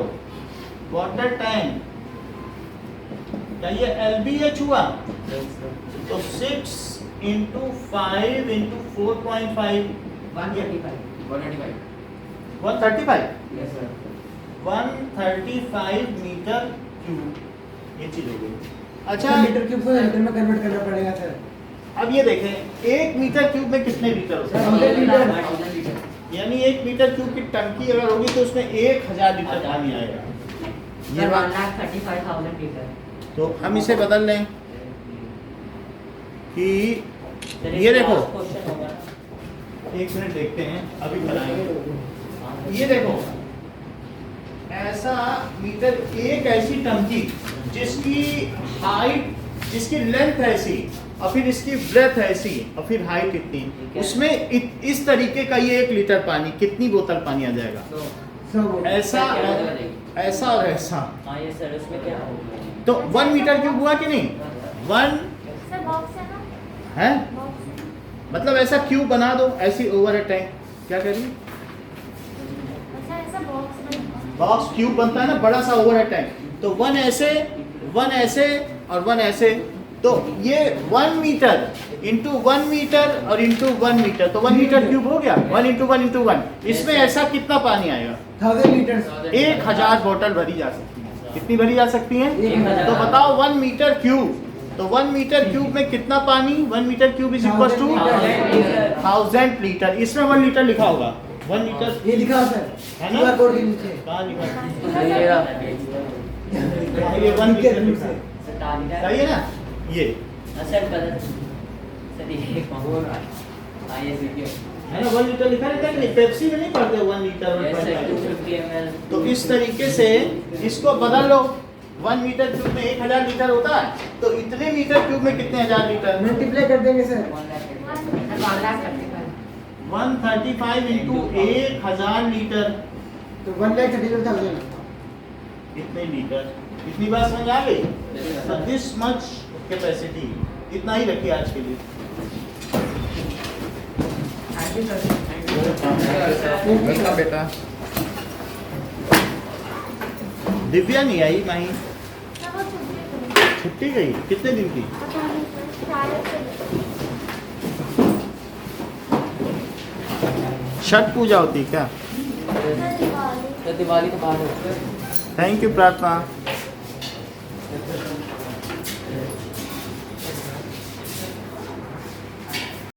वाटर टैंक, क्या ये LBH हुआ? तो 6 इंटू 5 इंटू 4.5, 135 यस सर। 135 मीटर क्यूब, ये चीज हो गई। अच्छा मीटर क्यूब को लीटर में कन्वर्ट करना पड़ेगा सर। अब ये देखें, 1 मीटर क्यूब में कितने लीटर होते हैं? 100 लीटर। यानी 1 मीटर क्यूब की टंकी अगर होगी तो उसमें 1000 लीटर पानी आएगा। ये बात, 1,35,000 लीटर। तो हम इसे बदल लें कि ये देखो, क्वेश्चन होगा। 1 मिनट देखते हैं, अभी बनाएंगे। ये देखो, ऐसा मीटर, एक ऐसी टंकी जिसकी हाइट, जिसकी लेंथ ऐसी, और फिर इसकी ब्रेथ ऐसी, और फिर हाइट इतनी, उसमें इस तरीके का ये 1 लीटर पानी, कितनी बोतल पानी आ जाएगा? 100 ऐसा क्या और होगा? ऐसा और ऐसा। हाँ यस सर, उसमें क्या होगा? तो 1 मीटर क्यूब हुआ कि नहीं? 1 सर बॉक्स है ना? है, बॉक्स है। मतलब ऐसा क्यूब बना दो, ऐसी ओवर अ टैंक। क्या कह रही? अच्छा ऐसा बॉक्स बना। बॉक्स क्यूब बनता है ना, बड़ा सा ओवर अ टैंक। तो 1 ऐसे, 1 ऐसे और 1 ऐसे, तो ये 1 मीटर इंटू 1 मीटर और इंटू 1 मीटर, तो 1 मीटर क्यूब हो गया। 1 इंटू 1 इंटू 1, इसमें ऐसा कितना पानी आएगा? 1000 लीटर। 1000 बोतल भरी जा सकती है। कितनी भरी जा सकती है? 1000। तो बताओ 1 मीटर क्यूब, तो 1 मीटर क्यूब में कितना पानी? 1 metre cube is equal to 1000 litre. इसमें 1 लीटर लिखा होगा, 1 लीटर ये लिखा हो सर, है ना? QR कोड के नीचे। कहाँ लिखा? सर ये 1 लीटर लिखा है। सही है ना? ये सर पता सर ये कौन हाँ ये वीडियो है ना, 1 लीटर लिखा रहता है कि नहीं? पेप्सी में नहीं पढ़ते 1 लीटर, यस सर 1.5 250 ml। तो इस तरीके से इसको बदल लो। 1 मीटर क्यूब में 1000 लीटर होता है, तो इतने मीटर क्यूब में कितने 1000 लीटर? मल्टीप्लाई कर देंगे सर। 135 इंटू 1000 लीटर, तो 1,35,000। कितने लीटर? इतनी बात समझ आ गई? तो दिस मच कैपेसिटी, इतना ही रखिए आज के लिए। वेलकम बेटा। दिव्या नहीं आई माही, सब वो छुट्टी करो। छुट्टी गई कितने दिन की? पता नहीं सर, शायद से। छठ पूजा होती है क्या? सर दिवाली। तो दिवाली तो बाद है। थैंक यू प्रार्थना।